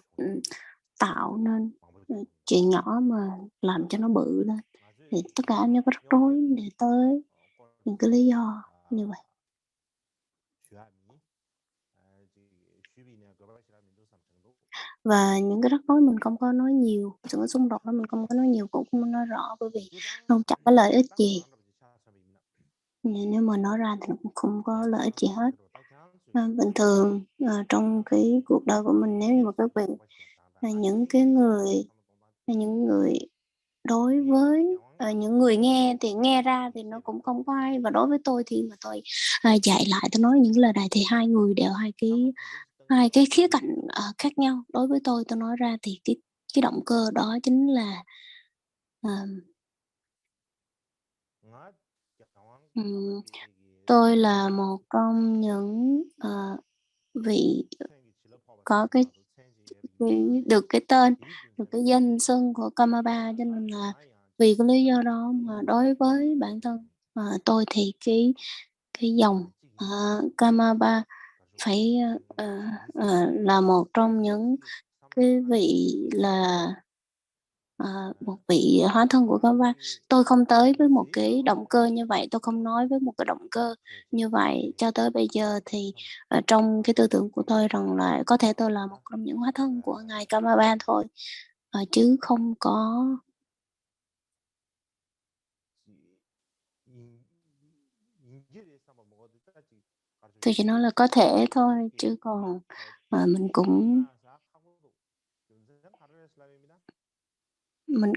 Speaker 2: tạo nên chuyện nhỏ mà làm cho nó bự lên, thì tất cả nó có rắc rối để tới những cái lý do như vậy. Và những cái rắc rối mình không có nói nhiều, sự xung đột đó mình không có nói nhiều, cũng không nói rõ, bởi vì nó chẳng có lợi ích gì. Nếu mà nói ra thì cũng không có lợi ích gì hết. Bình thường trong cái cuộc đời của mình, nếu như mà các vị những người đối với những người nghe thì nghe ra thì nó cũng không có ai, và đối với tôi thì mà tôi dạy lại, tôi nói những lời này thì hai người đều hai cái khía cạnh khác nhau. Đối với tôi nói ra thì cái động cơ đó chính là tôi là một trong những vị có được cái tên, được cái danh xưng của Kamaba, cho nên là vì cái lý do đó mà đối với bản thân tôi thì cái dòng Kamaba phải là một trong những cái vị là một vị hóa thân của Kamaba. Tôi không tới với một cái động cơ như vậy, tôi không nói với một cái động cơ như vậy cho tới bây giờ. Thì trong cái tư tưởng của tôi rằng là có thể tôi là một trong những hóa thân của ngài Kamaba thôi, chứ không có. Tôi chỉ nói là có thể thôi, chứ còn mình cũng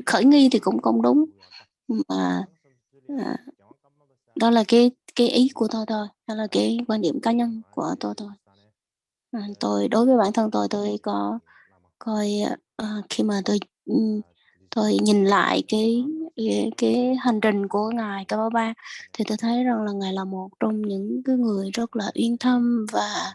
Speaker 2: khởi nghi thì cũng không đúng, mà đó là cái ý của tôi thôi, đó là cái quan điểm cá nhân của tôi thôi. Tôi đối với bản thân tôi có coi khi mà tôi nhìn lại cái cái hành trình của ngài Karmapa, thì tôi thấy rằng là ngài là một trong những cái người rất là uyên thâm và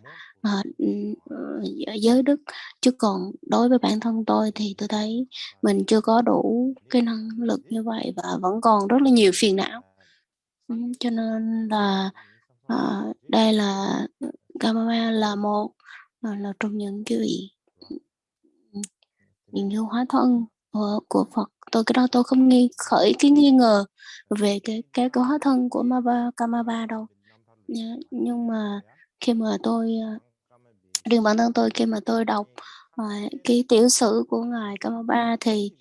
Speaker 2: giới đức. Chứ còn đối với bản thân tôi thì tôi thấy mình chưa có đủ cái năng lực như vậy và vẫn còn rất là nhiều phiền não. Cho nên là đây là Karmapa là một là trong những cái vị những cái hóa thân của Phật. Cái đó tôi không khởi cái nghi ngờ về cái hóa thân của Karmapa đâu. Nhưng mà khi mà tôi riêng bản thân tôi, khi mà tôi đọc cái tiểu sử của ngài Karmapa thì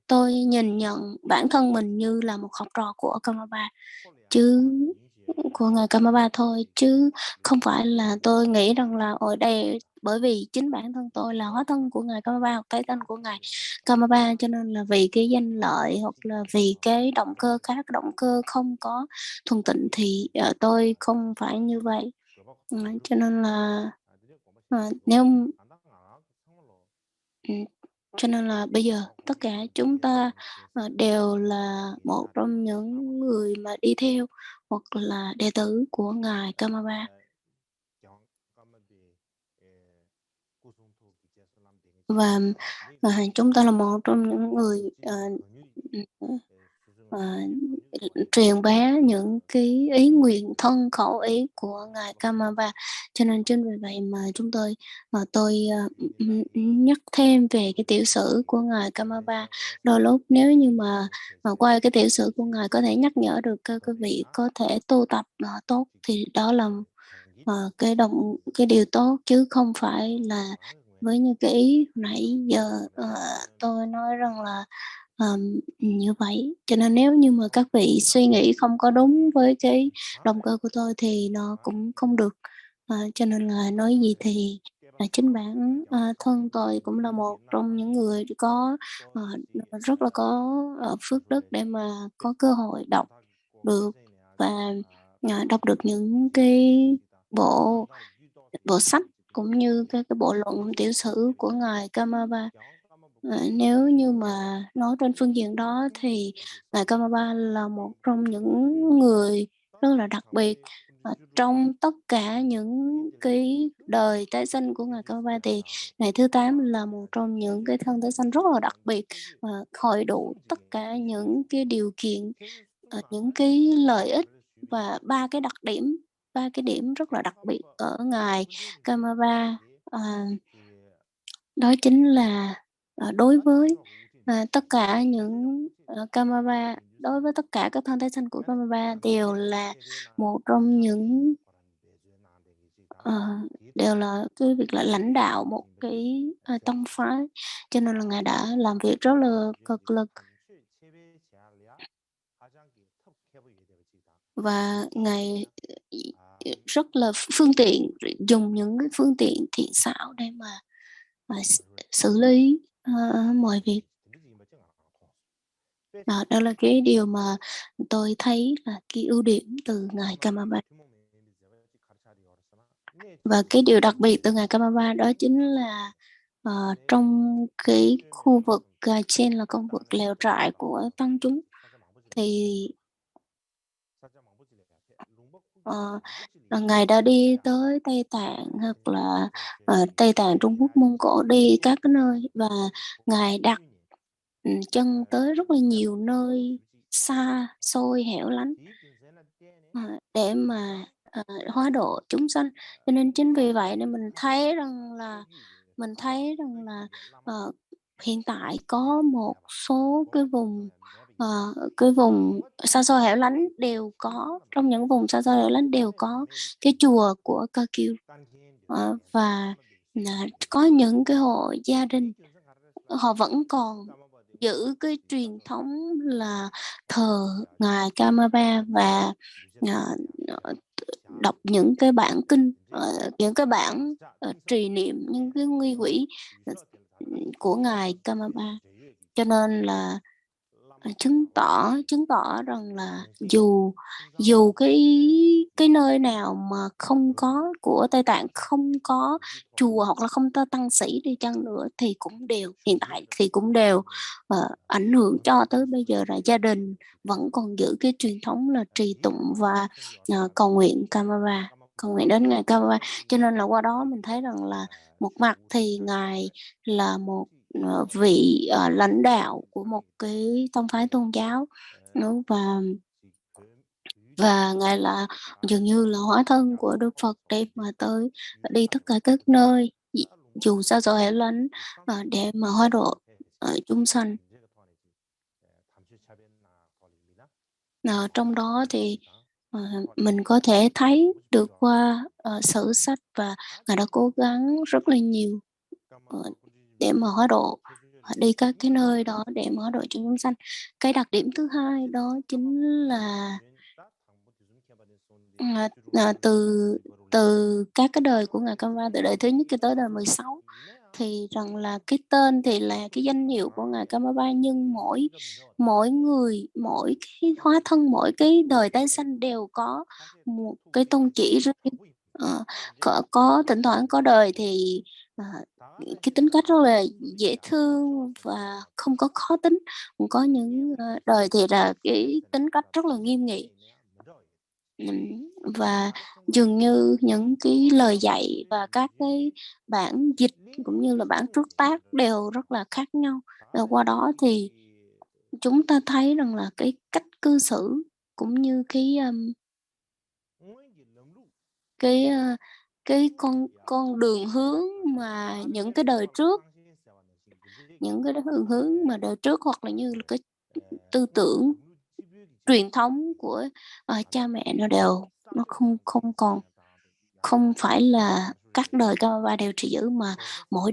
Speaker 2: tôi nhìn nhận bản thân mình như là một học trò của Karmapa, chứ của ngài Karmapa thôi, chứ không phải là tôi nghĩ rằng là ở đây bởi vì chính bản thân tôi là hóa thân của ngài Karmapa hoặc tái thân của ngài Karmapa, cho nên là vì cái danh lợi hoặc là vì cái động cơ khác, động cơ không có thuần tịnh thì tôi không phải như vậy. Cho nên là cho nên là bây giờ tất cả chúng ta đều là một trong những người mà đi theo hoặc là đệ tử của ngài Karmapa, và chúng ta là một trong những người truyền bá những cái ý nguyện thân khẩu ý của ngài Karmapa. Cho nên chính vì vậy mà tôi nhắc thêm về cái tiểu sử của ngài Karmapa. Đôi lúc nếu như mà qua cái tiểu sử của ngài có thể nhắc nhở được các quý vị có thể tu tập tốt, thì đó là cái điều tốt, chứ không phải là với những cái ý nãy giờ tôi nói rằng là như vậy. Cho nên nếu như mà các vị suy nghĩ không có đúng với cái động cơ của tôi thì nó cũng không được. Cho nên là nói gì thì chính bản thân tôi cũng là một trong những người có rất là có phước đức để mà có cơ hội đọc được và đọc được những cái bộ sách cũng như cái bộ luận tiểu sử của ngài Karmapa. Nếu như mà nói trên phương diện đó thì ngài Karmapa là một trong những người rất là đặc biệt. Trong tất cả những cái đời tái sinh của ngài Karmapa thì ngày thứ 8 là một trong những cái thân tái sinh rất là đặc biệt, hội đủ tất cả những cái điều kiện, những cái lợi ích và ba cái điểm rất là đặc biệt ở ngài Karmapa. Đó chính là đối với tất cả những Karmapa, đối với tất cả các thân tái sinh của Karmapa đều là một trong những đều là cái việc là lãnh đạo một cái tông phái, cho nên là ngài đã làm việc rất là cực lực và ngài rất là dùng những cái phương tiện thiện xảo để mà xử lý mọi việc. Đó là cái điều mà tôi thấy là cái ưu điểm từ ngài Karmapa. Và cái điều đặc biệt từ ngài Karmapa đó chính là trong cái khu vực trên là công vực lều trại của tăng chúng thì ngài đã đi tới Tây Tạng hoặc là Tây Tạng, Trung Quốc, Mông Cổ, đi các cái nơi và ngài đặt chân tới rất là nhiều nơi xa xôi hẻo lánh để mà hóa độ chúng sanh. Cho nên chính vì vậy nên mình thấy rằng là hiện tại có một số cái vùng xa xôi hẻo lánh đều có, trong những vùng xa xôi hẻo lánh đều có cái chùa của Ca Kiêu, và có những cái hộ gia đình họ vẫn còn giữ cái truyền thống là thờ ngài Karmapa và đọc những cái bản kinh, những cái bản trì niệm những cái nghi quỹ của ngài Karmapa. Cho nên là chứng tỏ rằng là dù cái nơi nào mà không có của Tây Tạng, không có chùa hoặc là không có tăng sĩ đi chăng nữa thì cũng đều hiện tại thì cũng đều ảnh hưởng cho tới bây giờ là gia đình vẫn còn giữ cái truyền thống là trì tụng và cầu nguyện Kamava, cầu nguyện đến ngài Kamava. Cho nên là qua đó mình thấy rằng là một mặt thì ngài là một vị lãnh đạo của một cái tông phái tôn giáo, và ngài là dường như là hóa thân của Đức Phật để mà tới đi tất cả các nơi dù sao rồi hẻo lánh để mà hóa độ chúng sanh. Trong đó thì mình có thể thấy được qua sử sách và ngài đã cố gắng rất là nhiều để mà hóa độ, đi các cái nơi đó để mà hóa độ cho chúng sanh. Cái đặc điểm thứ hai đó chính là từ các cái đời của ngài Kamva, từ đời thứ nhất cho tới đời 16, thì rằng là cái tên thì là cái danh hiệu của ngài Kamava, nhưng mỗi người, mỗi cái hóa thân, mỗi cái đời tái sanh đều có một cái tôn chỉ riêng. Có thỉnh thoảng có đời thì cái tính cách rất là dễ thương và không có khó tính, cũng có những đời thì là cái tính cách rất là nghiêm nghị. Và dường như những cái lời dạy và các cái bản dịch cũng như là bản trước tác đều rất là khác nhau. Và qua đó thì chúng ta thấy rằng là cái cách cư xử cũng như cái con đường hướng mà những cái đời trước, những cái đường hướng mà đời trước, hoặc là như là cái tư tưởng truyền thống của cha mẹ nó không phải là các đời Kamava đều trì giữ, mà mỗi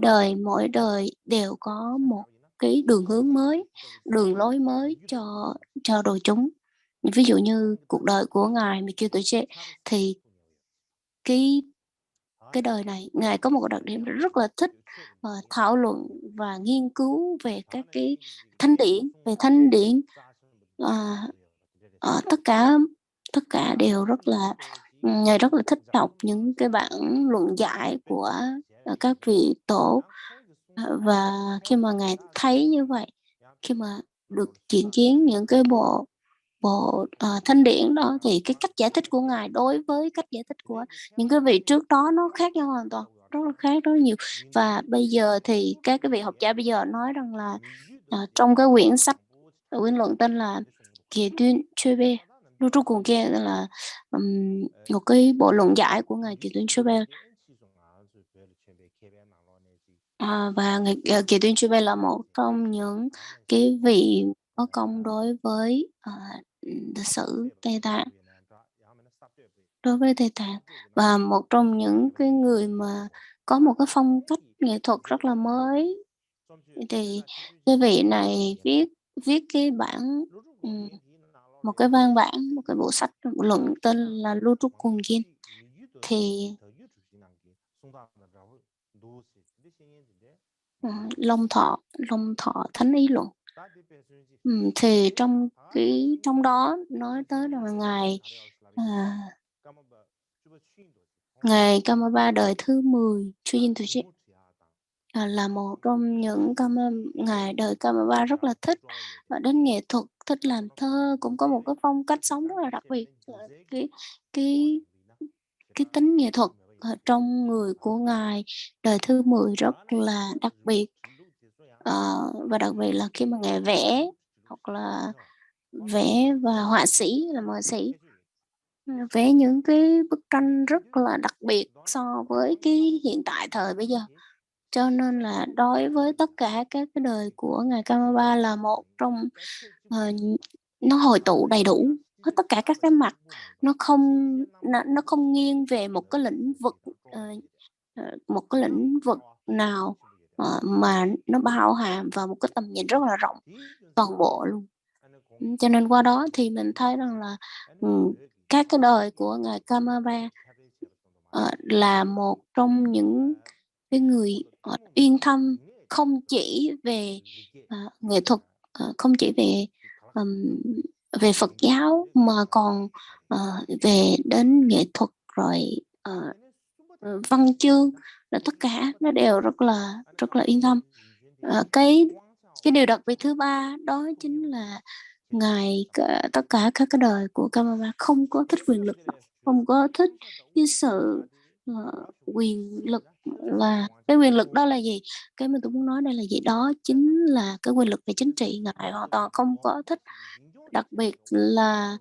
Speaker 2: đời đều có một cái đường hướng mới, đường lối mới cho đồ chúng. Ví dụ như cuộc đời của ngài Mikio Tuche thì cái đời này ngài có một đặc điểm rất là thích thảo luận và nghiên cứu về các cái thánh điển, tất cả đều rất là, ngài rất là thích đọc những cái bản luận giải của các vị tổ. Và khi mà ngài thấy như vậy, khi mà được chứng kiến những cái bộ thanh điển đó, thì cái cách giải thích của ngài đối với cách giải thích của những cái vị trước đó nó khác nhau hoàn toàn, rất là khác rất là nhiều. Và bây giờ thì các cái vị học giả bây giờ nói rằng là trong cái quyển sách, quyển luận tên là Kỳ Tuyên Chue Bê, lưu trú cùng kia là một cái bộ luận giải của ngài Kỳ Tuyên Chue Bê. Và ngài Kỳ Tuyên Chue Bê là một trong những cái vị có công đối với lịch sử Tây Tạng, và một trong những cái người mà có một cái phong cách nghệ thuật rất là mới. Thì cái vị này viết cái bản, một cái văn bản, một cái bộ sách, một luận tên là Lưu Trúc Cùng Kim, thì Long Thọ Thánh Ý Luận. Thì trong đó nói tới là ngài Kamaba đời thứ 10 Chuyên Thủ Chí là một trong những ngài đời Kamaba rất là thích đến nghệ thuật, thích làm thơ, cũng có một cái phong cách sống rất là đặc biệt. Cái tính nghệ thuật trong người của ngài đời thứ 10 rất là đặc biệt. Và đặc biệt là khi mà ngài vẽ, hoặc là vẽ và họa sĩ vẽ những cái bức tranh rất là đặc biệt so với cái hiện tại thời bây giờ. Cho nên là đối với tất cả các cái đời của ngài Kamaba là một trong nó hội tụ đầy đủ hết tất cả các cái mặt, nó không nghiêng về một cái lĩnh vực nào, mà nó bao hàm vào một cái tầm nhìn rất là rộng toàn bộ luôn. Cho nên qua đó thì mình thấy rằng là các cái đời của ngài Kamaba là một trong những cái người yên tâm, không chỉ về nghệ thuật, không chỉ về về Phật giáo mà còn về đến nghệ thuật rồi văn chương, là tất cả nó đều rất là yên tâm. Cái điều đặc biệt thứ ba đó chính là ngài tất cả các cái đời của Kamala không có thích quyền lực, không có thích cái sự quyền lực. Là cái quyền lực đó là gì? Cái mà tôi muốn nói đây là gì? Đó chính là cái quyền lực về chính trị. Ngài hoàn toàn không có thích. Đặc biệt là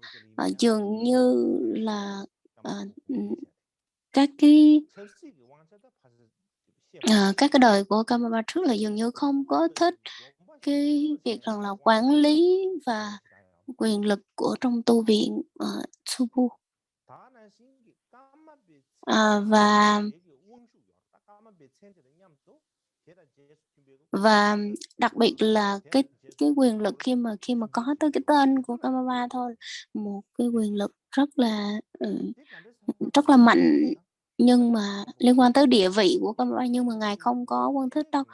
Speaker 2: dường như là các cái các cái đời của Kamala trước là dường như không có thích cái việc rằng là quản lý và quyền lực của trong tu viện Subu. Và đặc biệt là cái quyền lực khi mà có tới cái tên của Kamala thôi, một cái quyền lực rất là mạnh, nhưng mà liên quan tới địa vị của Kamala, nhưng mà ngài không có quân thích đâu.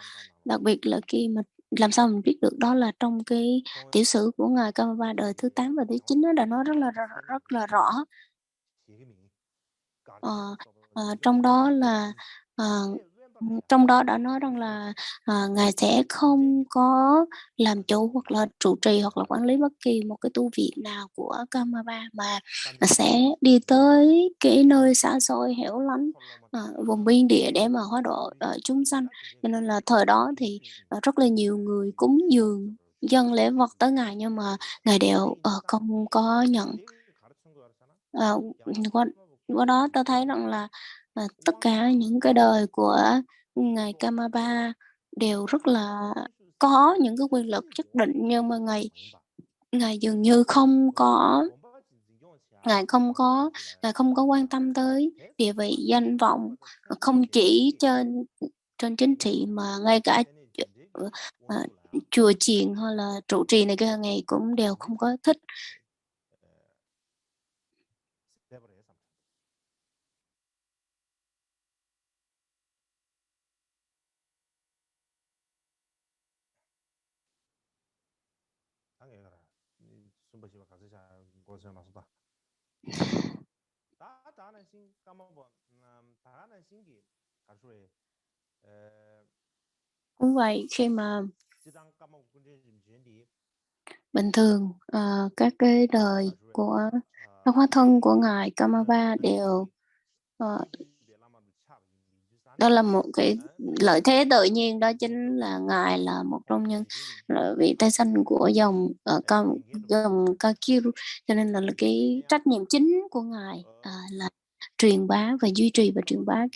Speaker 2: Đặc biệt là khi mà làm sao mình biết được đó là trong cái tiểu sử của ngài Kamala đời thứ 8 và thứ 9 nó đã nói rất là rõ. Trong đó là trong đó đã nói rằng là ngài sẽ không có làm chủ hoặc là trụ trì hoặc là quản lý bất kỳ một cái tu viện nào của Kamaba, mà sẽ đi tới cái nơi xa xôi hẻo lánh, vùng biên địa để mà hóa độ chúng sanh. Cho nên là thời đó thì rất là nhiều người cúng dường dâng lễ vật tới ngài, nhưng mà ngài đều không có nhận. Qua đó ta thấy rằng là tất cả những cái đời của ngài Kamaba đều rất là có những cái quyền lực nhất định, nhưng mà ngài dường như không có quan tâm tới địa vị danh vọng, không chỉ trên chính trị mà ngay cả chùa chiền hay là trụ trì này kia ngài cũng đều không có thích. Cũng vậy, khi mà bình thường các cái đời của các hóa thân của ngài Kamaba đều đó là một cái lợi thế tự nhiên, đó chính là ngài là một trong những vị tái sanh của dòng Kakiru, cho nên là cái trách nhiệm chính của ngài là truyền bá và duy trì và truyền bá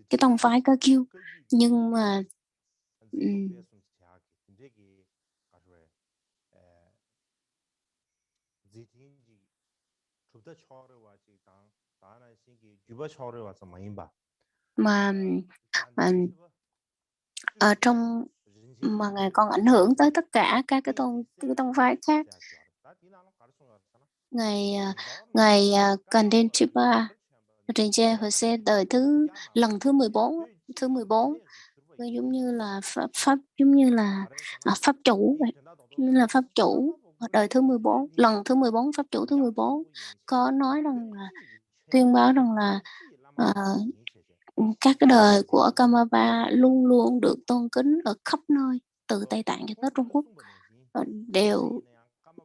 Speaker 2: cái tông phái Kakiru. Nhưng mà ở trong mà ngài còn ảnh hưởng tới tất cả các cái tông phái khác. Ngài Kandenchipa Rinche Hose đời lần thứ 14 giống như là pháp giống như là pháp chủ vậy, như là pháp chủ đời thứ 14, lần thứ 14, pháp chủ thứ 14 có nói rằng là tuyên báo rằng là các cái đời của Kamaba luôn luôn được tôn kính ở khắp nơi, từ Tây Tạng cho tới Trung Quốc,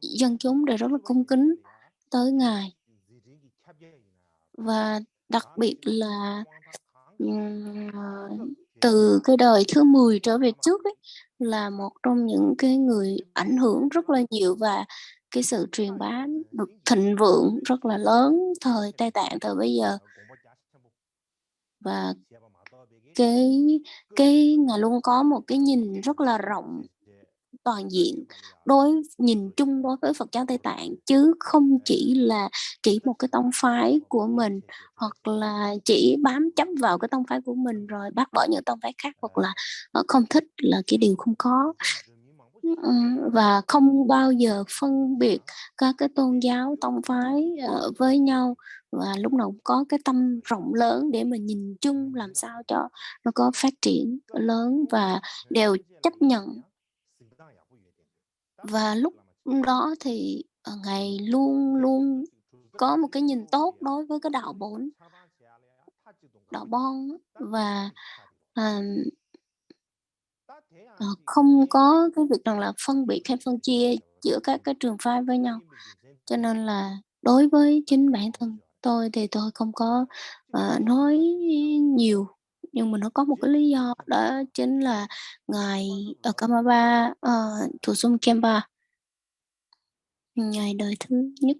Speaker 2: dân chúng đều rất là cung kính tới ngài. Và đặc biệt là từ cái đời thứ 10 trở về trước ấy, là một trong những cái người ảnh hưởng rất là nhiều, và cái sự truyền bá được thịnh vượng rất là lớn thời Tây Tạng thời bây giờ. Và cái ngài luôn có một cái nhìn rất là rộng toàn diện, nhìn chung đối với Phật giáo Tây Tạng, chứ không chỉ một cái tông phái của mình, hoặc là chỉ bám chấp vào cái tông phái của mình rồi bác bỏ những tông phái khác, hoặc là không thích, là cái điều không có. Và không bao giờ phân biệt các cái tôn giáo tông phái với nhau, và lúc nào cũng có cái tâm rộng lớn để mà nhìn chung làm sao cho nó có phát triển lớn, và đều chấp nhận. Và đó thì Ngài luôn luôn có một cái nhìn tốt đối với cái đạo Bổn, đạo Bon và à, không có cái việc rằng là phân biệt hay phân chia giữa các cái trường phái với nhau. Cho nên là đối với chính bản thân tôi thì tôi không có nói nhiều, nhưng mà nó có một cái lý do, đó chính là ngài Kamapa Thusum Khenpa, ngài đời thứ nhất,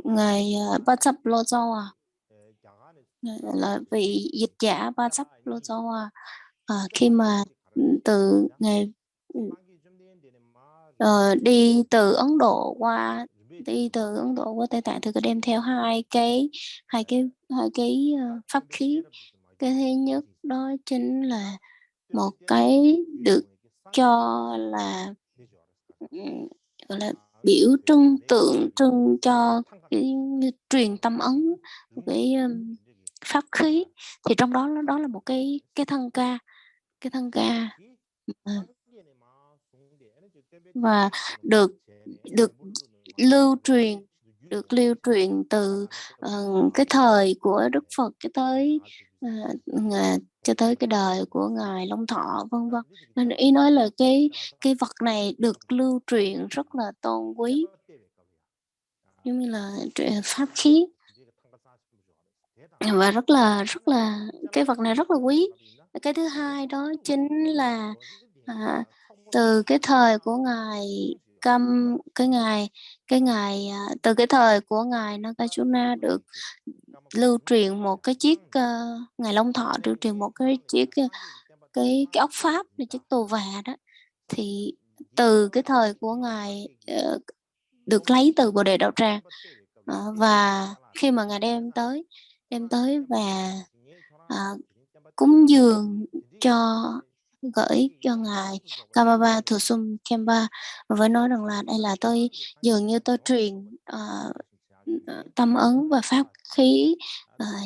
Speaker 2: ngài Pachap Lozawa, là vị dịch giả Pachap Lozawa, khi mà từ ngày đi từ Ấn Độ qua Tây Tạng thì có đem theo hai cái pháp khí. Cái thứ nhất đó chính là một cái được cho là gọi là biểu tượng trưng cho cái truyền tâm ấn, một cái pháp khí, thì trong đó là một cái thân ca ờ, và được được lưu truyền từ cái thời của Đức Phật cho tới cái đời của ngài Long Thọ, vân vân. Nên ý nói là cái vật này được lưu truyền rất là tôn quý, giống như là pháp khí, và rất là cái vật này rất là quý. Cái thứ hai đó chính là từ cái thời của ngài từ cái thời của ngài Nagarjuna được lưu truyền một cái chiếc ngài Long Thọ lưu truyền một cái chiếc cái ốc pháp là chiếc tù và đó, thì từ cái thời của ngài được lấy từ Bồ Đề Đạo Tràng. Và khi mà ngài đem tới và cúng dường gửi cho ngài Kamapa Thusum Khenpa, với nói rằng là đây là tôi dường như tôi truyền tâm ấn và pháp khí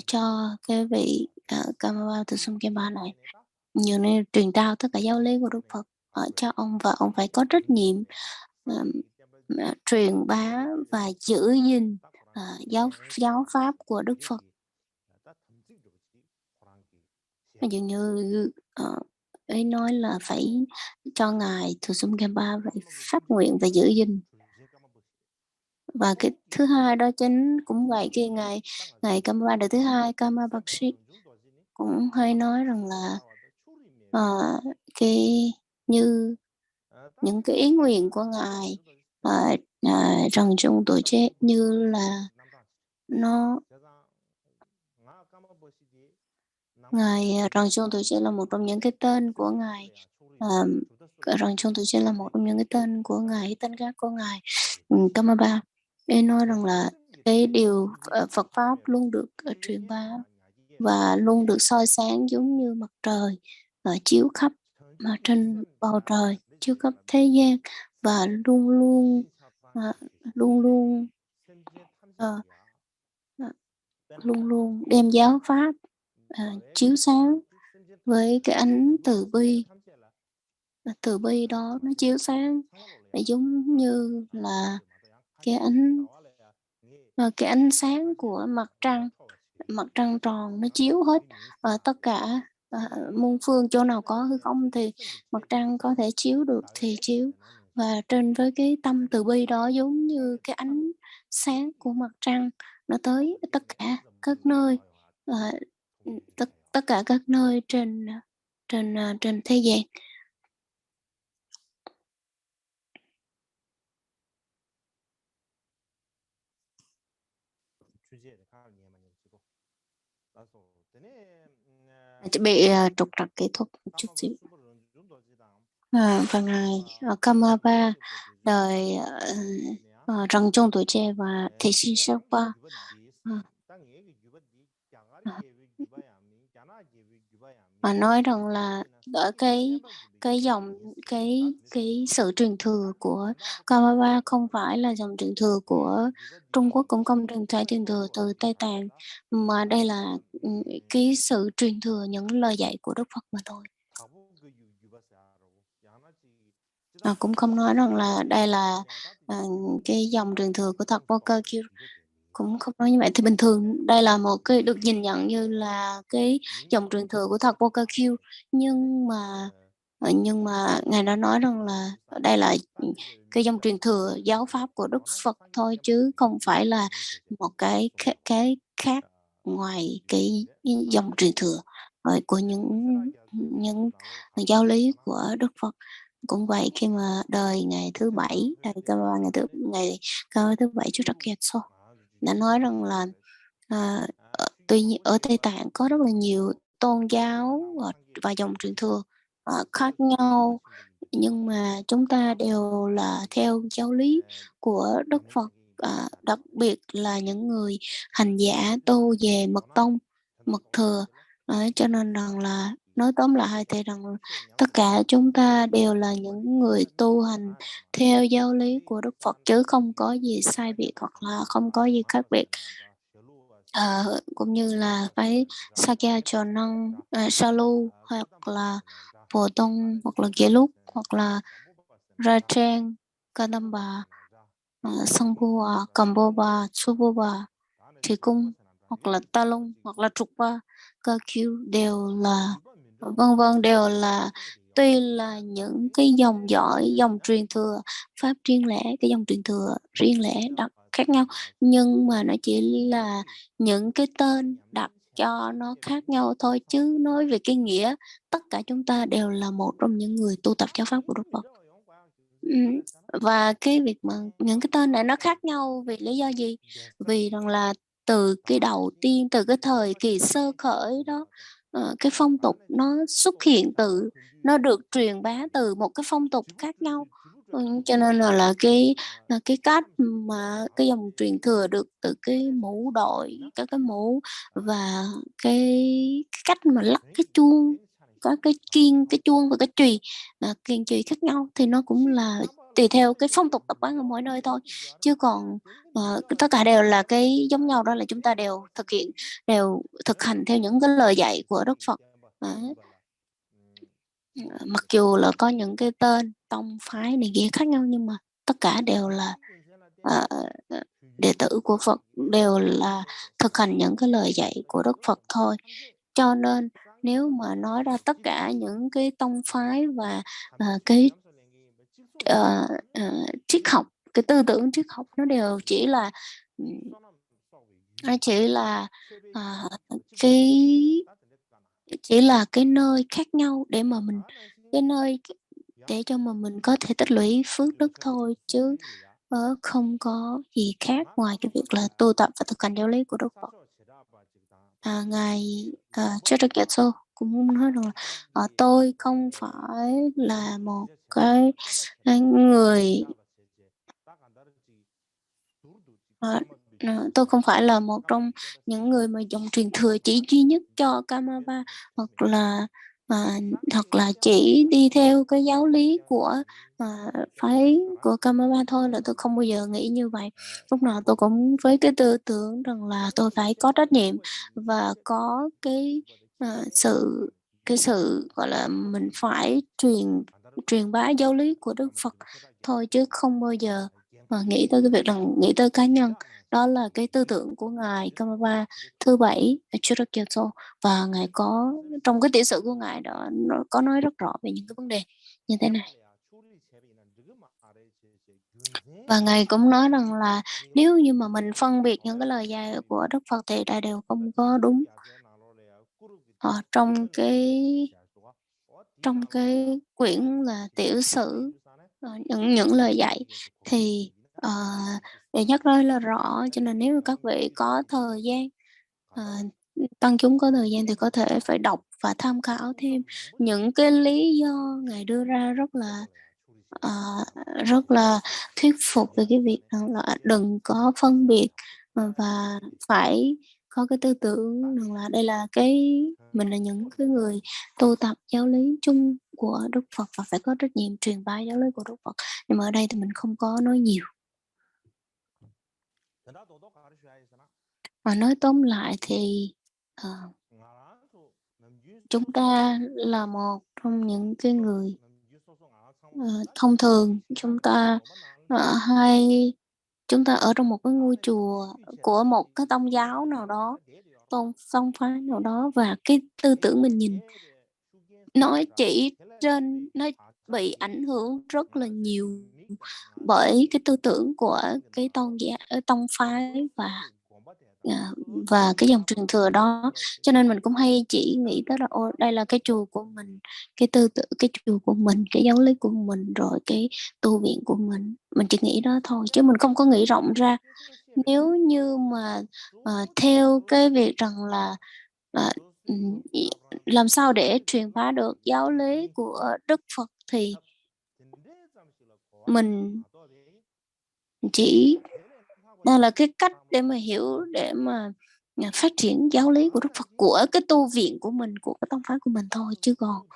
Speaker 2: cho cái vị Kamapa Thusum Khenpa này, như nên truyền trao tất cả giáo lý của Đức Phật cho ông, và ông phải có trách nhiệm truyền bá và giữ gìn giáo pháp của Đức Phật. Dường như ấy nói là phải cho ngài Thusum Khenpa phải phát nguyện và giữ gìn. Và cái thứ hai đó chính cũng vậy, khi ngài Kamapa đời thứ hai Kama Bakshi cũng hay nói rằng là cái như những cái ý nguyện của ngài rằng trong tuổi trẻ như là nó ngài rằng trong tuổi trẻ là một trong những cái tên của ngài rằng trong tuổi trẻ là một trong những cái tên của ngài, tên khác của ngài Kamapa. Để nói rằng là cái điều Phật pháp luôn được truyền bá và luôn được soi sáng giống như mặt trời chiếu khắp mà trên bầu trời, chiếu khắp thế gian, và luôn luôn luôn luôn đem giáo pháp chiếu sáng với cái ánh từ bi đó, nó chiếu sáng giống như là cái ánh sáng của mặt trăng tròn, nó chiếu hết tất cả muôn phương, chỗ nào có hư không thì mặt trăng có thể chiếu được thì chiếu, và trên với cái tâm từ bi đó, giống như cái ánh sáng của mặt trăng, nó tới tất cả các nơi tất cả các nơi trên thế gian. Bị trục trặc kỹ thuật một chút xíu. Và ngài Kamapa đời răng trong tuổi trẻ và thị sinh Sapa mà nói rằng là ở cái sự truyền thừa của Kamapa không phải là dòng truyền thừa của Trung Quốc, cũng không phải truyền thừa từ Tây Tạng, mà đây là cái sự truyền thừa những lời dạy của Đức Phật mà thôi. cũng không nói rằng là đây là cái dòng truyền thừa của Thạc Vô Cơ Kiêu, cũng không nói như vậy. Thì bình thường đây là một cái được nhìn nhận như là cái dòng truyền thừa của Thạc Vô Cơ Kiêu, nhưng mà ngài đã nói rằng là đây là cái dòng truyền thừa giáo pháp của Đức Phật thôi, chứ không phải là một cái khác ngoài cái dòng truyền thừa của những giáo lý của Đức Phật. Cũng vậy, khi mà đời ngày thứ bảy, ngày thứ bảy Chúa Trắc Kiệt đã nói rằng là tuy nhiên ở Tây Tạng có rất là nhiều tôn giáo và dòng truyền thừa khác nhau, nhưng mà chúng ta đều là theo giáo lý của Đức Phật, đặc biệt là những người hành giả tu về mật tông, mật thừa. Cho nên rằng là nói tóm lại thì rằng tất cả chúng ta đều là những người tu hành theo giáo lý của Đức Phật, chứ không có gì sai biệt hoặc là không có gì khác biệt. Cũng như là cái Sakya Trò Năng, Salu, hoặc là Phổ Tông, hoặc là Nghĩa Lúc, hoặc là Ra Trang, Kadamba, Sangpua, Kamboba, Suboba, Thị Cung, hoặc là Ta Lung, hoặc là Trục Ba, Cơ Kiêu, đều là vân vân, đều là tuy là những cái dòng dõi, dòng truyền thừa pháp riêng lẻ, cái dòng truyền thừa riêng lẻ đặc khác nhau, nhưng mà nó chỉ là những cái tên đặt cho nó khác nhau thôi, chứ nói về cái nghĩa tất cả chúng ta đều là một trong những người tu tập giáo pháp của Đức Phật. Và cái việc mà những cái tên này nó khác nhau vì lý do gì? Vì rằng là từ cái đầu tiên, từ cái thời kỳ sơ khởi đó, cái phong tục nó xuất hiện nó được truyền bá từ một cái phong tục khác nhau. Cho nên là cái cách mà cái dòng truyền thừa được từ cái mũ đội, các cái mũ, và cái cách mà lắc cái chuông, có cái kiên, cái chuông và cái chùy, kiên chùy khác nhau, thì nó cũng là tùy theo cái phong tục tập quán ở mỗi nơi thôi, chứ còn tất cả đều là cái giống nhau, đó là chúng ta đều thực hành theo những cái lời dạy của Đức Phật. Mặc dù là có những cái tên tông phái này kia khác nhau, nhưng mà tất cả đều là đệ tử của Phật, đều là thực hành những cái lời dạy của Đức Phật thôi. Cho nên nếu mà nói ra tất cả những cái tông phái và cái triết học, cái tư tưởng triết học, nó đều chỉ là cái nơi khác nhau để mà mình, cái nơi để cho mà mình có thể tích lũy phước đức thôi, chứ không có gì khác ngoài cái việc là tu tập và thực hành giáo lý của Đức Phật. Ngài Chötr cũng nói rằng là tôi không phải là một cái người, tôi không phải là một trong những người mà dòng truyền thừa chỉ duy nhất cho Kamapa, hoặc là chỉ đi theo cái giáo lý của phái của Kamapa thôi, là tôi không bao giờ nghĩ như vậy. Lúc nào tôi cũng với cái tư tưởng rằng là tôi phải có trách nhiệm và có sự gọi là mình phải truyền bá giáo lý của Đức Phật thôi, chứ không bao giờ nghĩ tới cái việc là nghĩ tới cá nhân. Đó là cái tư tưởng của ngài Kamapa thứ bảy Chudakyoto, và ngài có trong cái tiểu sử của ngài đó có nói rất rõ về những cái vấn đề như thế này. Và ngài cũng nói rằng là nếu như mà mình phân biệt những cái lời dạy của Đức Phật thì đây đều không có đúng. Trong cái quyển là tiểu sử, những lời dạy thì để nhắc nói là rõ, cho nên nếu các vị có thời gian, tăng chúng có thời gian thì có thể phải đọc và tham khảo thêm những cái lý do ngài đưa ra rất là thuyết phục về cái việc rằng là đừng có phân biệt, và phải có cái tư tưởng rằng là đây là mình là những cái người tu tập giáo lý chung của Đức Phật và phải có trách nhiệm truyền bá giáo lý của Đức Phật. Nhưng mà ở đây thì mình không có nói nhiều. Mà nói tóm lại thì chúng ta là một trong những cái người thông thường chúng ta hay chúng ta ở trong một cái ngôi chùa của một cái tôn giáo nào đó, tông phái nào đó, và cái tư tưởng mình nhìn nó bị ảnh hưởng rất là nhiều bởi cái tư tưởng của cái tông phái và cái dòng truyền thừa đó. Cho nên mình cũng hay chỉ nghĩ tới là đây là cái chùa của mình, cái tư tưởng cái chùa của mình, cái giáo lý của mình, rồi cái tu viện của mình chỉ nghĩ đó thôi, chứ mình không có nghĩ rộng ra. Nếu như mà theo cái việc rằng là làm sao để truyền bá được giáo lý của Đức Phật, thì mình chỉ đây là cái cách để mà hiểu, để mà phát triển giáo lý của Đức Phật, của cái tu viện của mình, của cái tông phái của mình thôi, chứ còn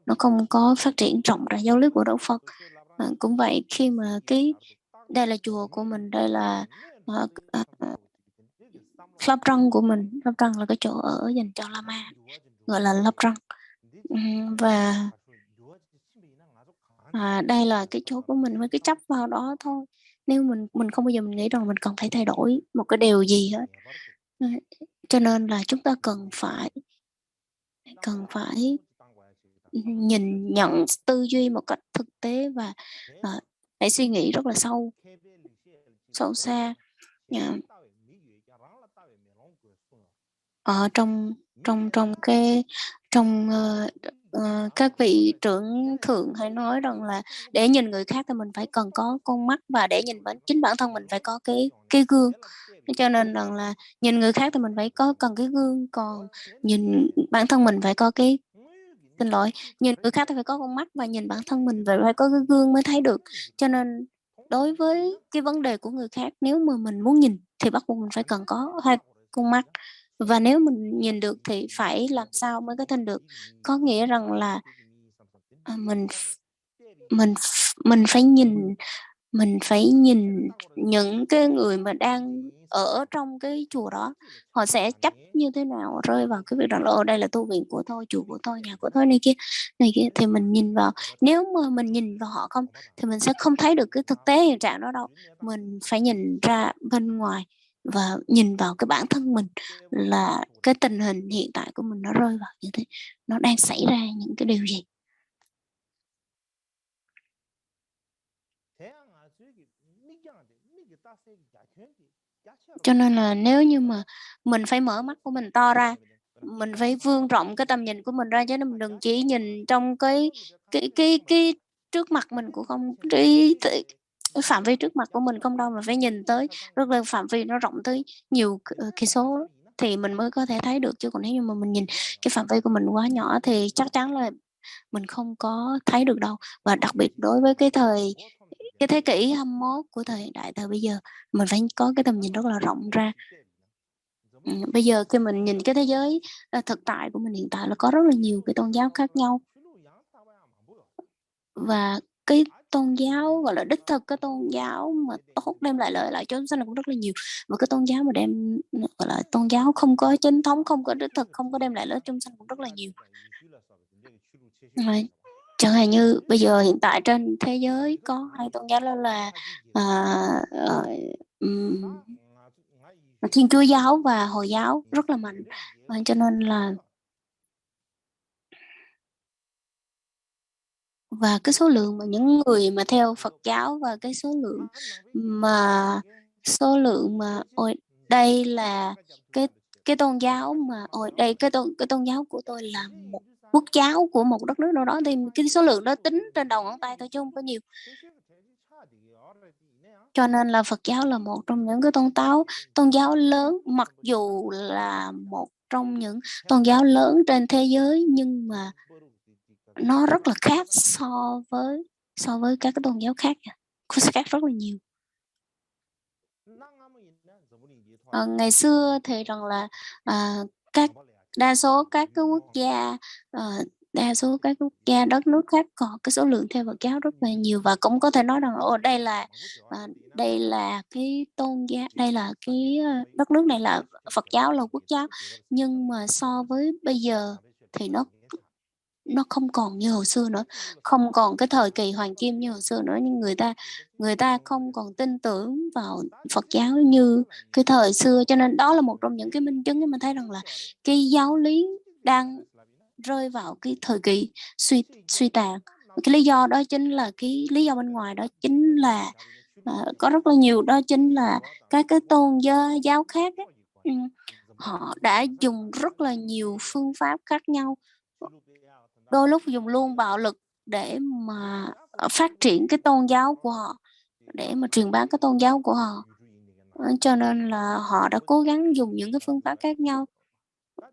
Speaker 2: nó không có phát triển rộng ra giáo lý của Đức Phật. Cũng vậy, khi mà đây là chùa của mình, đây là Lap Răng của mình. Lap Răng là cái chỗ ở dành cho Lama, gọi là Lap Răng. Và đây là cái chỗ của mình, mới cứ chấp vào đó thôi. Nếu mình không bao giờ mình nghĩ rằng mình cần phải thay đổi một cái điều gì hết. Cho nên là chúng ta cần phải nhìn nhận tư duy một cách thực tế, và hãy suy nghĩ rất là sâu xa. Ở trong các vị trưởng thượng hay nói rằng là để nhìn người khác thì mình phải cần có con mắt, và để nhìn chính bản thân mình phải có cái gương. Cho nên rằng là nhìn người khác thì mình phải cần cái gương, còn nhìn bản thân mình phải có nhìn người khác thì phải có con mắt, và nhìn bản thân mình phải có cái gương mới thấy được. Cho nên đối với cái vấn đề của người khác, nếu mà mình muốn nhìn thì bắt buộc mình phải cần có hai con mắt, và nếu mình nhìn được thì phải làm sao mới có tin được. Có nghĩa rằng là mình phải nhìn những cái người mà đang ở trong cái chùa đó, họ sẽ chấp như thế nào, rơi vào cái việc rằng là đây là tu viện của tôi, chùa của tôi, nhà của tôi này kia, thì mình nhìn vào. Nếu mà mình nhìn vào họ không, thì mình sẽ không thấy được cái thực tế hiện trạng đó đâu. Mình phải nhìn ra bên ngoài và nhìn vào cái bản thân mình, là cái tình hình hiện tại của mình nó rơi vào như thế, nó đang xảy ra những cái điều gì. Cho nên là nếu như mà mình phải mở mắt của mình to ra, mình phải vươn rộng cái tầm nhìn của mình ra, chứ mình đừng chỉ nhìn trong cái trước mặt mình của không, cái phạm vi trước mặt của mình không đâu, mà phải nhìn tới rất là phạm vi nó rộng tới nhiều cây số, thì mình mới có thể thấy được. Chứ còn nếu như mà mình nhìn cái phạm vi của mình quá nhỏ thì chắc chắn là mình không có thấy được đâu. Và đặc biệt đối với cái thế kỷ 21 của thời đại thời bây giờ, mình phải có cái tầm nhìn rất là rộng ra. Bây giờ khi mình nhìn cái thế giới thực tại của mình hiện tại, là có rất là nhiều cái tôn giáo khác nhau, và cái tôn giáo gọi là đích thực, cái tôn giáo mà tốt đem lại lợi lại cho chúng sanh là cũng rất là nhiều, và cái tôn giáo mà gọi là tôn giáo không có chính thống, không có đích thực, không có đem lại lợi cho chúng sanh cũng rất là nhiều. Chẳng hạn như bây giờ hiện tại trên thế giới có hai tôn giáo, đó là Thiên Chúa giáo và Hồi giáo rất là mạnh. Cho nên là và cái số lượng mà những người mà theo Phật giáo, và cái số lượng mà đây là cái tôn giáo mà đây cái tôn giáo của tôi là một quốc giáo của một đất nước nào đó, thì cái số lượng đó tính trên đầu ngón tay thôi chứ không có nhiều. Cho nên là Phật giáo là một trong những cái tôn giáo lớn, mặc dù là một trong những tôn giáo lớn trên thế giới, nhưng mà nó rất là khác so với các cái tôn giáo khác, khác rất là nhiều. Ngày xưa thì rằng là đa số các cái quốc gia đất nước khác có cái số lượng theo Phật giáo rất là nhiều, và cũng có thể nói rằng đây là cái tôn giáo, đây là cái đất nước này là Phật giáo, là quốc giáo. Nhưng mà so với bây giờ thì nó không còn như hồi xưa nữa, không còn cái thời kỳ hoàng kim như hồi xưa nữa, nhưng người ta không còn tin tưởng vào Phật giáo như cái thời xưa, cho nên đó là một trong những cái minh chứng để mình thấy rằng là cái giáo lý đang rơi vào cái thời kỳ suy tàn. Cái lý do đó chính là cái lý do bên ngoài, đó chính là có rất là nhiều, đó chính là các cái tôn giáo khác ấy, họ đã dùng rất là nhiều phương pháp khác nhau, đôi lúc dùng luôn bạo lực để mà phát triển cái tôn giáo của họ, để mà truyền bá cái tôn giáo của họ. Cho nên là họ đã cố gắng dùng những cái phương pháp khác nhau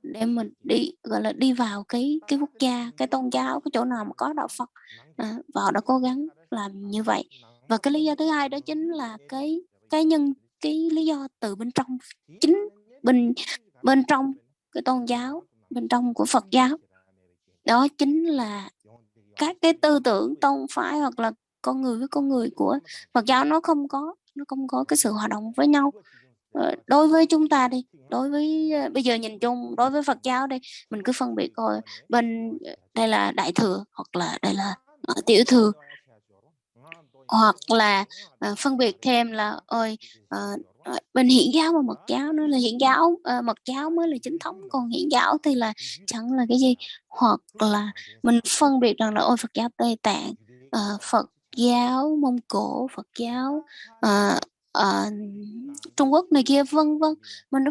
Speaker 2: để mình đi, gọi là đi vào cái quốc gia, cái tôn giáo, cái chỗ nào mà có đạo Phật, và họ đã cố gắng làm như vậy. Và cái lý do thứ hai đó chính là cái lý do từ bên trong, chính bên trong cái tôn giáo, bên trong của Phật giáo, đó chính là các cái tư tưởng tông phái hoặc là con người với con người của Phật giáo, nó không có cái sự hòa đồng với nhau. Đối với chúng ta đi, đối với bây giờ nhìn chung đối với Phật giáo đây, mình cứ phân biệt coi bên đây là đại thừa hoặc là đây là tiểu thừa, hoặc là phân biệt thêm là bên Hiển giáo và Mật giáo, nó là Hiển giáo, Mật giáo mới là chính thống, còn Hiển giáo thì là chẳng là cái gì. Hoặc là mình phân biệt rằng là ôi Phật giáo Tây Tạng, Phật giáo Mông Cổ, Phật giáo Trung Quốc này kia, vân vân. Mình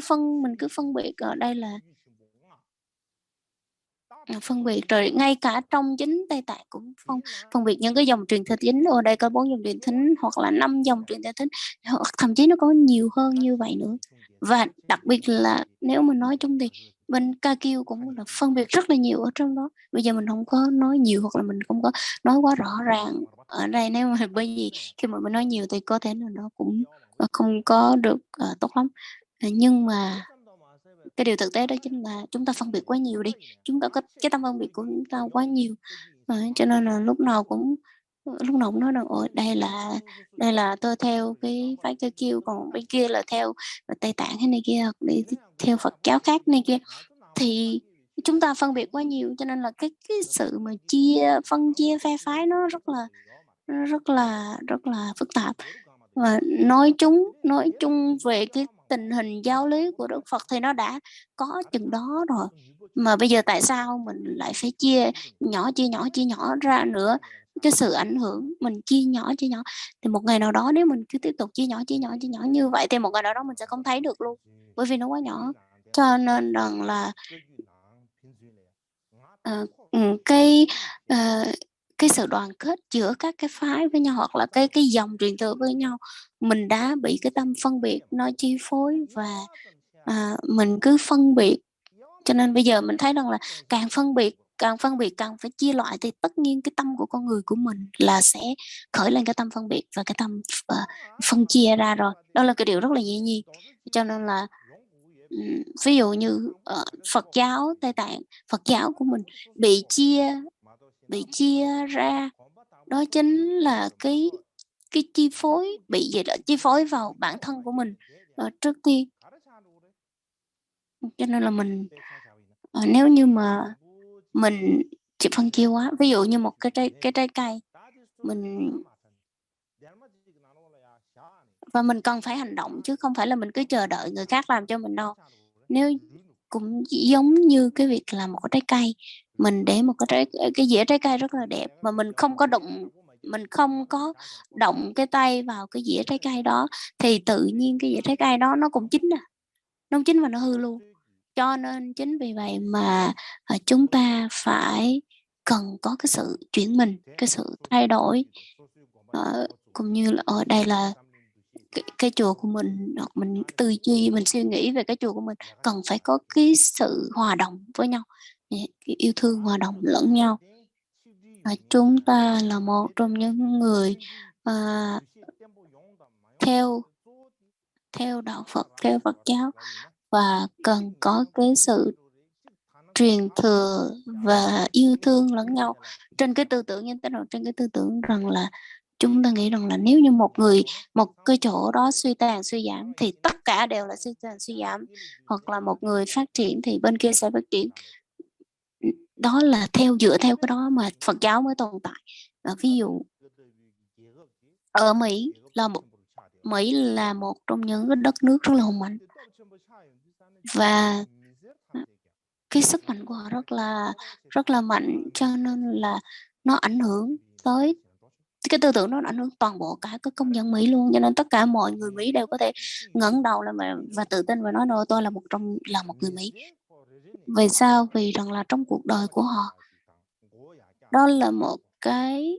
Speaker 2: cứ phân biệt ở đây là phân biệt, rồi ngay cả trong chính Tây Tạng cũng phân biệt những cái dòng truyền thừa chính. Ở đây có 4 dòng truyền thính hoặc là 5 dòng truyền thừa thính, hoặc thậm chí nó có nhiều hơn như vậy nữa. Và đặc biệt là nếu mình nói chung thì bên Ca Kiêu cũng là phân biệt rất là nhiều ở trong đó. Bây giờ mình không có nói nhiều, hoặc là mình không có nói quá rõ ràng ở đây, nếu mà bởi vì khi mà mình nói nhiều thì có thể là nó cũng không có được tốt lắm. Nhưng mà cái điều thực tế đó chính là chúng ta phân biệt quá nhiều đi, chúng ta có cái tâm phân biệt của chúng ta quá nhiều, cho nên là lúc nào cũng nói rằng ôi đây là tôi theo cái phái Cơ Kiêu, còn bên kia là theo Tây Tạng hay này kia, hoặc đi theo Phật giáo khác này kia, thì chúng ta phân biệt quá nhiều, cho nên là cái sự mà phân chia phe phái nó rất là phức tạp. Và nói chung về cái tình hình giáo lý của Đức Phật thì nó đã có chừng đó rồi, mà bây giờ tại sao mình lại phải chia nhỏ ra nữa? Cái sự ảnh hưởng mình chia nhỏ thì một ngày nào đó nếu mình cứ tiếp tục chia nhỏ như vậy thì một ngày nào đó mình sẽ không thấy được luôn, bởi vì nó quá nhỏ. Cho nên rằng là cái cái sự đoàn kết giữa các cái phái với nhau, hoặc là cái dòng truyền thừa với nhau, mình đã bị cái tâm phân biệt nó chi phối, và mình cứ phân biệt. Cho nên bây giờ mình thấy rằng là càng phân biệt càng phải chia loại, thì tất nhiên cái tâm của con người của mình là sẽ khởi lên cái tâm phân biệt và cái tâm phân chia ra rồi. Đó là cái điều rất là dĩ nhiên. Cho nên là ví dụ như Phật giáo Tây Tạng, Phật giáo của mình bị chia ra, đó chính là cái chi phối, bị gì đó chi phối vào bản thân của mình trước tiên. Cho nên là mình nếu như mà mình chỉ phân chia quá, ví dụ như một cái trái cây, và mình cần phải hành động, chứ không phải là mình cứ chờ đợi người khác làm cho mình đâu. Nếu cũng giống như cái việc làm một cái trái cây, mình để một cái dĩa trái cây rất là đẹp, mà mình không có động cái tay vào cái dĩa trái cây đó, thì tự nhiên cái dĩa trái cây đó nó cũng chín nó chín và nó hư luôn. Cho nên chính vì vậy mà chúng ta phải cần có cái sự chuyển mình, cái sự thay đổi, cũng như là ở đây là cái chùa của mình, hoặc mình tư duy, mình suy nghĩ về cái chùa của mình cần phải có cái sự hòa đồng với nhau, cái yêu thương hòa đồng lẫn nhau. Chúng ta là một trong những người theo đạo Phật, theo Phật giáo, và cần có cái sự truyền thừa và yêu thương lẫn nhau trên cái tư tưởng như thế nào, trên cái tư tưởng rằng là chúng ta nghĩ rằng là nếu như một cái chỗ đó suy tàn suy giảm thì tất cả đều là suy tàn suy giảm, hoặc là một người phát triển thì bên kia sẽ phát triển. đó là dựa theo cái đó mà Phật giáo mới tồn tại. Ví dụ ở Mỹ là một trong những cái đất nước rất là hùng mạnh, và cái sức mạnh của họ rất là mạnh, cho nên là nó ảnh hưởng tới cái tư tưởng, nó ảnh hưởng toàn bộ cả cái công dân Mỹ luôn, cho nên tất cả mọi người Mỹ đều có thể ngẩng đầu lên và tự tin và nói đâu tôi là một người Mỹ. Vì sao? Vì rằng là trong cuộc đời của họ, đó là một cái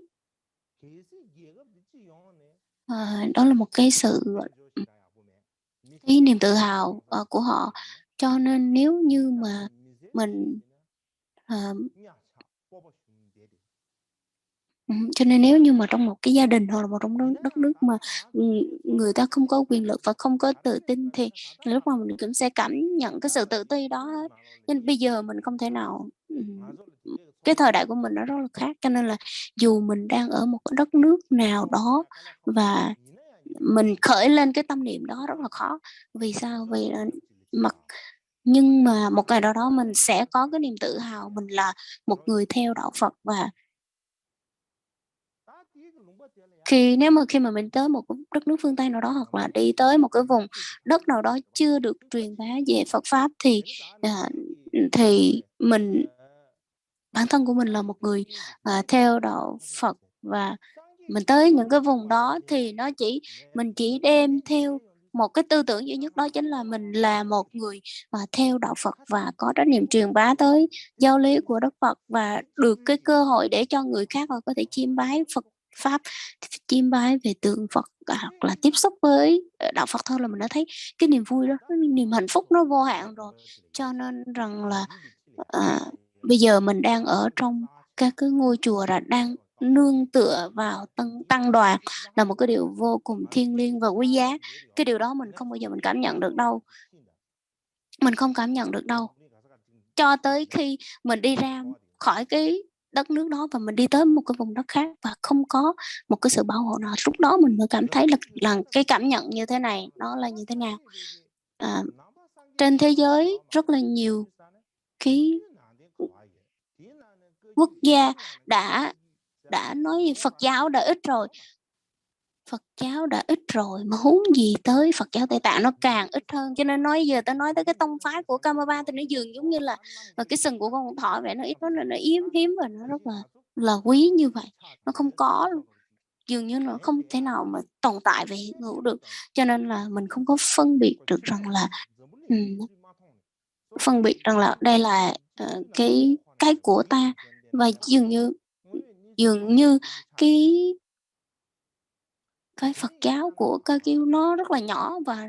Speaker 2: đó là một cái sự cái niềm tự hào của họ. Cho nên nếu như mà mình cho nên nếu như mà trong một cái gia đình hoặc là một trong đất nước mà người ta không có quyền lực và không có tự tin, thì lúc nào mình cũng sẽ cảm nhận cái sự tự ti đó hết. Nhưng bây giờ mình không thể nào, cái thời đại của mình nó rất là khác, cho nên là dù mình đang ở một đất nước nào đó và mình khởi lên cái tâm niệm đó rất là khó. Vì sao? Vì nhưng mà một ngày đó đó mình sẽ có cái niềm tự hào mình là một người theo đạo Phật. Và khi mà mình tới một đất nước phương Tây nào đó, hoặc là đi tới một cái vùng đất nào đó chưa được truyền bá về Phật pháp, thì bản thân của mình là một người theo đạo Phật, và mình tới những cái vùng đó thì mình chỉ đem theo một cái tư tưởng duy nhất, đó chính là mình là một người theo đạo Phật và có trách nhiệm truyền bá tới giáo lý của Đức Phật, và được cái cơ hội để cho người khác họ có thể chiêm bái Phật pháp, chiêm bái về tượng Phật, hoặc là tiếp xúc với đạo Phật thôi, là mình đã thấy cái niềm vui đó, cái niềm hạnh phúc nó vô hạn rồi. Cho nên rằng là bây giờ mình đang ở trong các cái ngôi chùa, là đang nương tựa vào tăng đoàn, là một cái điều vô cùng thiêng liêng và quý giá. Cái điều đó mình không bao giờ mình cảm nhận được đâu. Mình không cảm nhận được đâu cho tới khi mình đi ra khỏi cái đất nước đó và mình đi tới một cái vùng đất khác và không có một cái sự bảo hộ nào, lúc đó mình mới cảm thấy là cái cảm nhận như thế này nó là như thế nào. Trên thế giới rất là nhiều cái quốc gia đã nói Phật giáo đã ít rồi, mà huống gì tới Phật giáo Tây Tạng, nó càng ít hơn. Cho nên giờ tôi nói tới cái tông phái của Karmapa thì nó dường giống như là cái sừng của con thỏ vậy, nó ít, nó hiếm và nó rất là quý như vậy. Nó không có luôn, dường như nó không thể nào mà tồn tại và hiện hữu được. Cho nên là mình không có phân biệt được rằng là đây là cái của ta. Và dường như cái Phật giáo của Ca Kiêu nó rất là nhỏ, và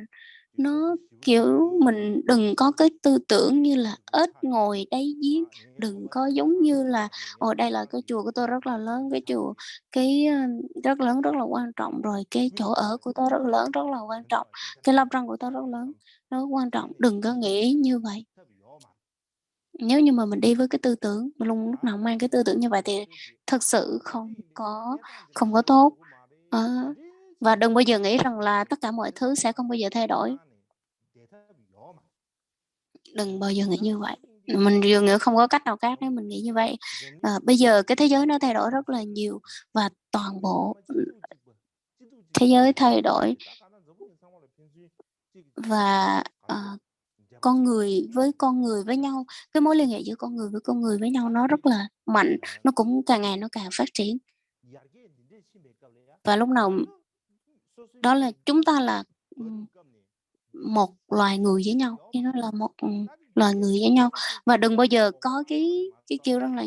Speaker 2: nó kiểu mình đừng có cái tư tưởng như là ếch ngồi đáy giếng, đừng có giống như là đây là cái chùa của tôi rất là lớn, cái chùa rất lớn, rất là quan trọng, rồi cái chỗ ở của tôi rất lớn, rất là quan trọng, cái lâm răng của tôi rất lớn, rất quan trọng. Đừng có nghĩ như vậy. Nếu như mà mình đi với cái tư tưởng, mình lúc nào mang cái tư tưởng như vậy thì thật sự không có tốt. Và đừng bao giờ nghĩ rằng là tất cả mọi thứ sẽ không bao giờ thay đổi. Đừng bao giờ nghĩ như vậy. Mình dường như không có cách nào khác nếu mình nghĩ như vậy. Bây giờ cái thế giới nó thay đổi rất là nhiều, và toàn bộ thế giới thay đổi, và con người với nhau, cái mối liên hệ giữa con người với nhau nó rất là mạnh, nó cũng càng ngày nó càng phát triển. Và lúc nào đó là chúng ta là một loài người với nhau, nó là một loài người với nhau. Và đừng bao giờ có cái kêu rằng là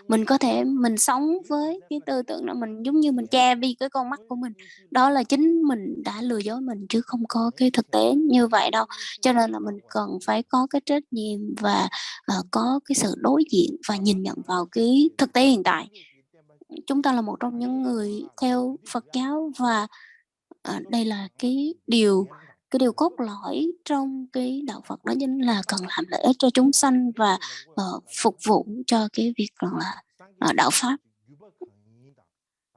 Speaker 2: mình có thể mình sống với cái tư tưởng là mình giống như mình che đi cái con mắt của mình, đó là chính mình đã lừa dối mình, chứ không có cái thực tế như vậy đâu. Cho nên là mình cần phải có cái trách nhiệm và có cái sự đối diện và nhìn nhận vào cái thực tế hiện tại. Chúng ta là một trong những người theo Phật giáo, và đây là cái điều cốt lõi trong cái đạo Phật, đó chính là cần làm lợi ích cho chúng sanh và phục vụ cho cái việc rằng là đạo Pháp.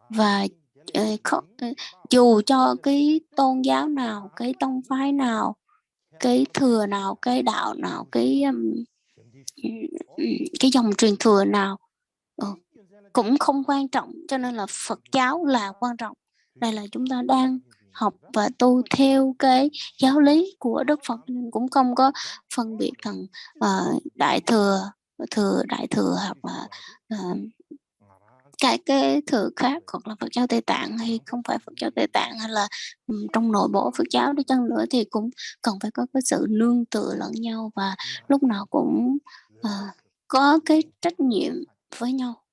Speaker 2: Và dù cho cái tôn giáo nào, cái tông phái nào, cái thừa nào, cái đạo nào, cái dòng truyền thừa nào cũng không quan trọng, cho nên là Phật giáo là quan trọng. Đây là chúng ta đang học và tu theo cái giáo lý của Đức Phật, nên cũng không có phân biệt rằng đại thừa, đại thừa hoặc là cái thừa khác, hoặc là Phật giáo Tây Tạng hay không phải Phật giáo Tây Tạng, hay là trong nội bộ Phật giáo đi chăng nữa, thì cũng cần phải có cái sự nương tựa lẫn nhau và lúc nào cũng có cái trách nhiệm với nhau.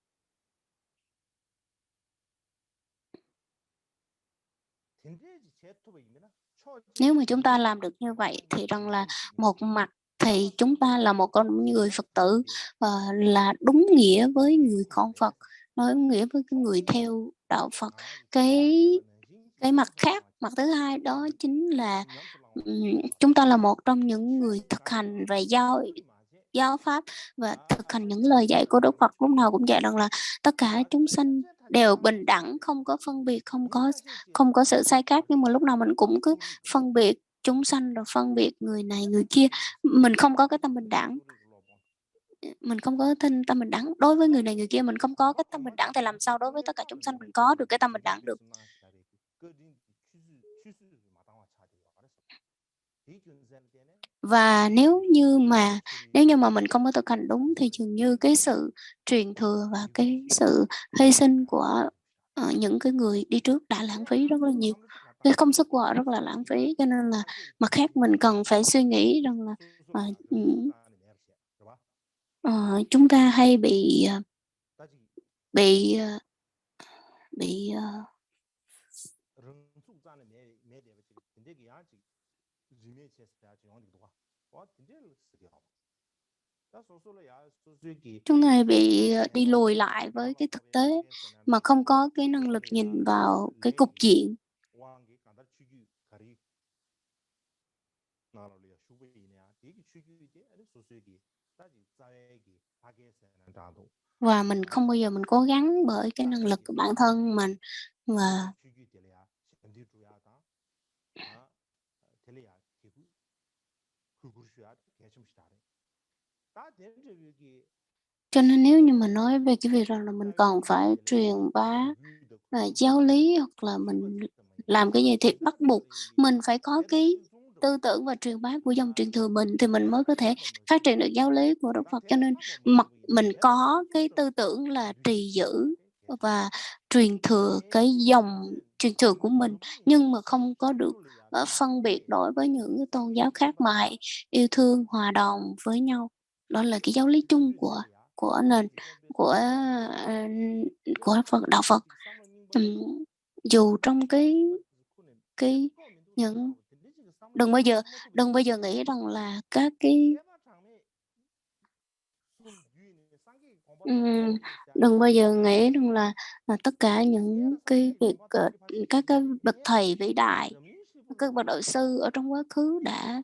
Speaker 2: Nếu mà chúng ta làm được như vậy thì rằng là một mặt thì chúng ta là một con người Phật tử, là đúng nghĩa với người con Phật, nói nghĩa với cái người theo đạo Phật. Cái mặt khác, mặt thứ hai đó chính là chúng ta là một trong những người thực hành về giáo pháp và thực hành những lời dạy của Đức Phật. Lúc nào cũng dạy rằng là tất cả chúng sanh đều bình đẳng, không có phân biệt, không có sự sai khác. Nhưng mà lúc nào mình cũng cứ phân biệt chúng sanh, rồi phân biệt người này người kia. Mình không có cái tâm bình đẳng. Mình không có tâm bình đẳng đối với người này người kia, mình không có cái tâm bình đẳng, thì làm sao đối với tất cả chúng sanh mình có được cái tâm bình đẳng được? Và nếu như mà mình không có thực hành đúng thì dường như cái sự truyền thừa và cái sự hy sinh của những cái người đi trước đã lãng phí rất là nhiều. Cái công sức của họ rất là lãng phí, cho nên là mặt khác mình cần phải suy nghĩ rằng là chúng ta hay bị chúng ta bị đi lùi lại với cái thực tế mà không có cái năng lực nhìn vào cái cục diện. Và mình không bao giờ mình cố gắng bởi cái năng lực của bản thân mình và cho nên nếu như mà nói về cái việc rằng là mình còn phải truyền bá giáo lý, hoặc là mình làm cái gì thì bắt buộc mình phải có cái tư tưởng và truyền bá của dòng truyền thừa mình thì mình mới có thể phát triển được giáo lý của Đức Phật. Cho nên mình có cái tư tưởng là trì giữ và truyền thừa cái dòng truyền thừa của mình, nhưng mà không có được phân biệt đối với những cái tôn giáo khác, mà hãy yêu thương hòa đồng với nhau. Đó là cái giáo lý chung của nền của đạo Phật. Dù trong cái những đừng bao giờ nghĩ rằng là các cái đừng bao giờ nghĩ rằng là tất cả những cái việc các cái bậc thầy vĩ đại, các bậc đạo sư ở trong quá khứ đã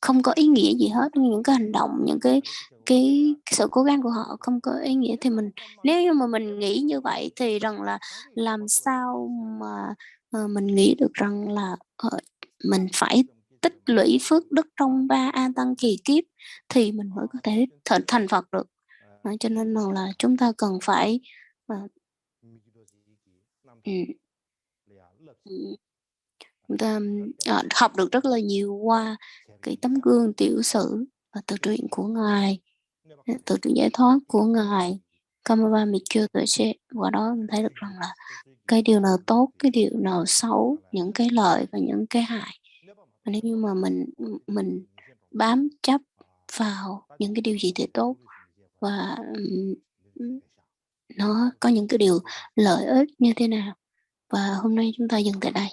Speaker 2: không có ý nghĩa gì hết. Những cái hành động, những cái sự cố gắng của họ không có ý nghĩa, thì nếu như mà mình nghĩ như vậy thì rằng là làm sao mà mình nghĩ được rằng là mình phải tích lũy phước đức trong 3 a tăng kỳ kiếp thì mình mới có thể thành Phật được. Cho nên là chúng ta cần phải chúng ta học được rất là nhiều qua cái tấm gương tiểu sử và tự truyện của Ngài, tự truyện giải thoát của Ngài Kamava Michio Tuệ. Qua đó mình thấy được rằng là cái điều nào tốt, cái điều nào xấu, những cái lợi và những cái hại. Và nếu như mà mình bám chấp vào những cái điều gì thì tốt, và nó có những cái điều lợi ích như thế nào. Và hôm nay chúng ta dừng tại đây.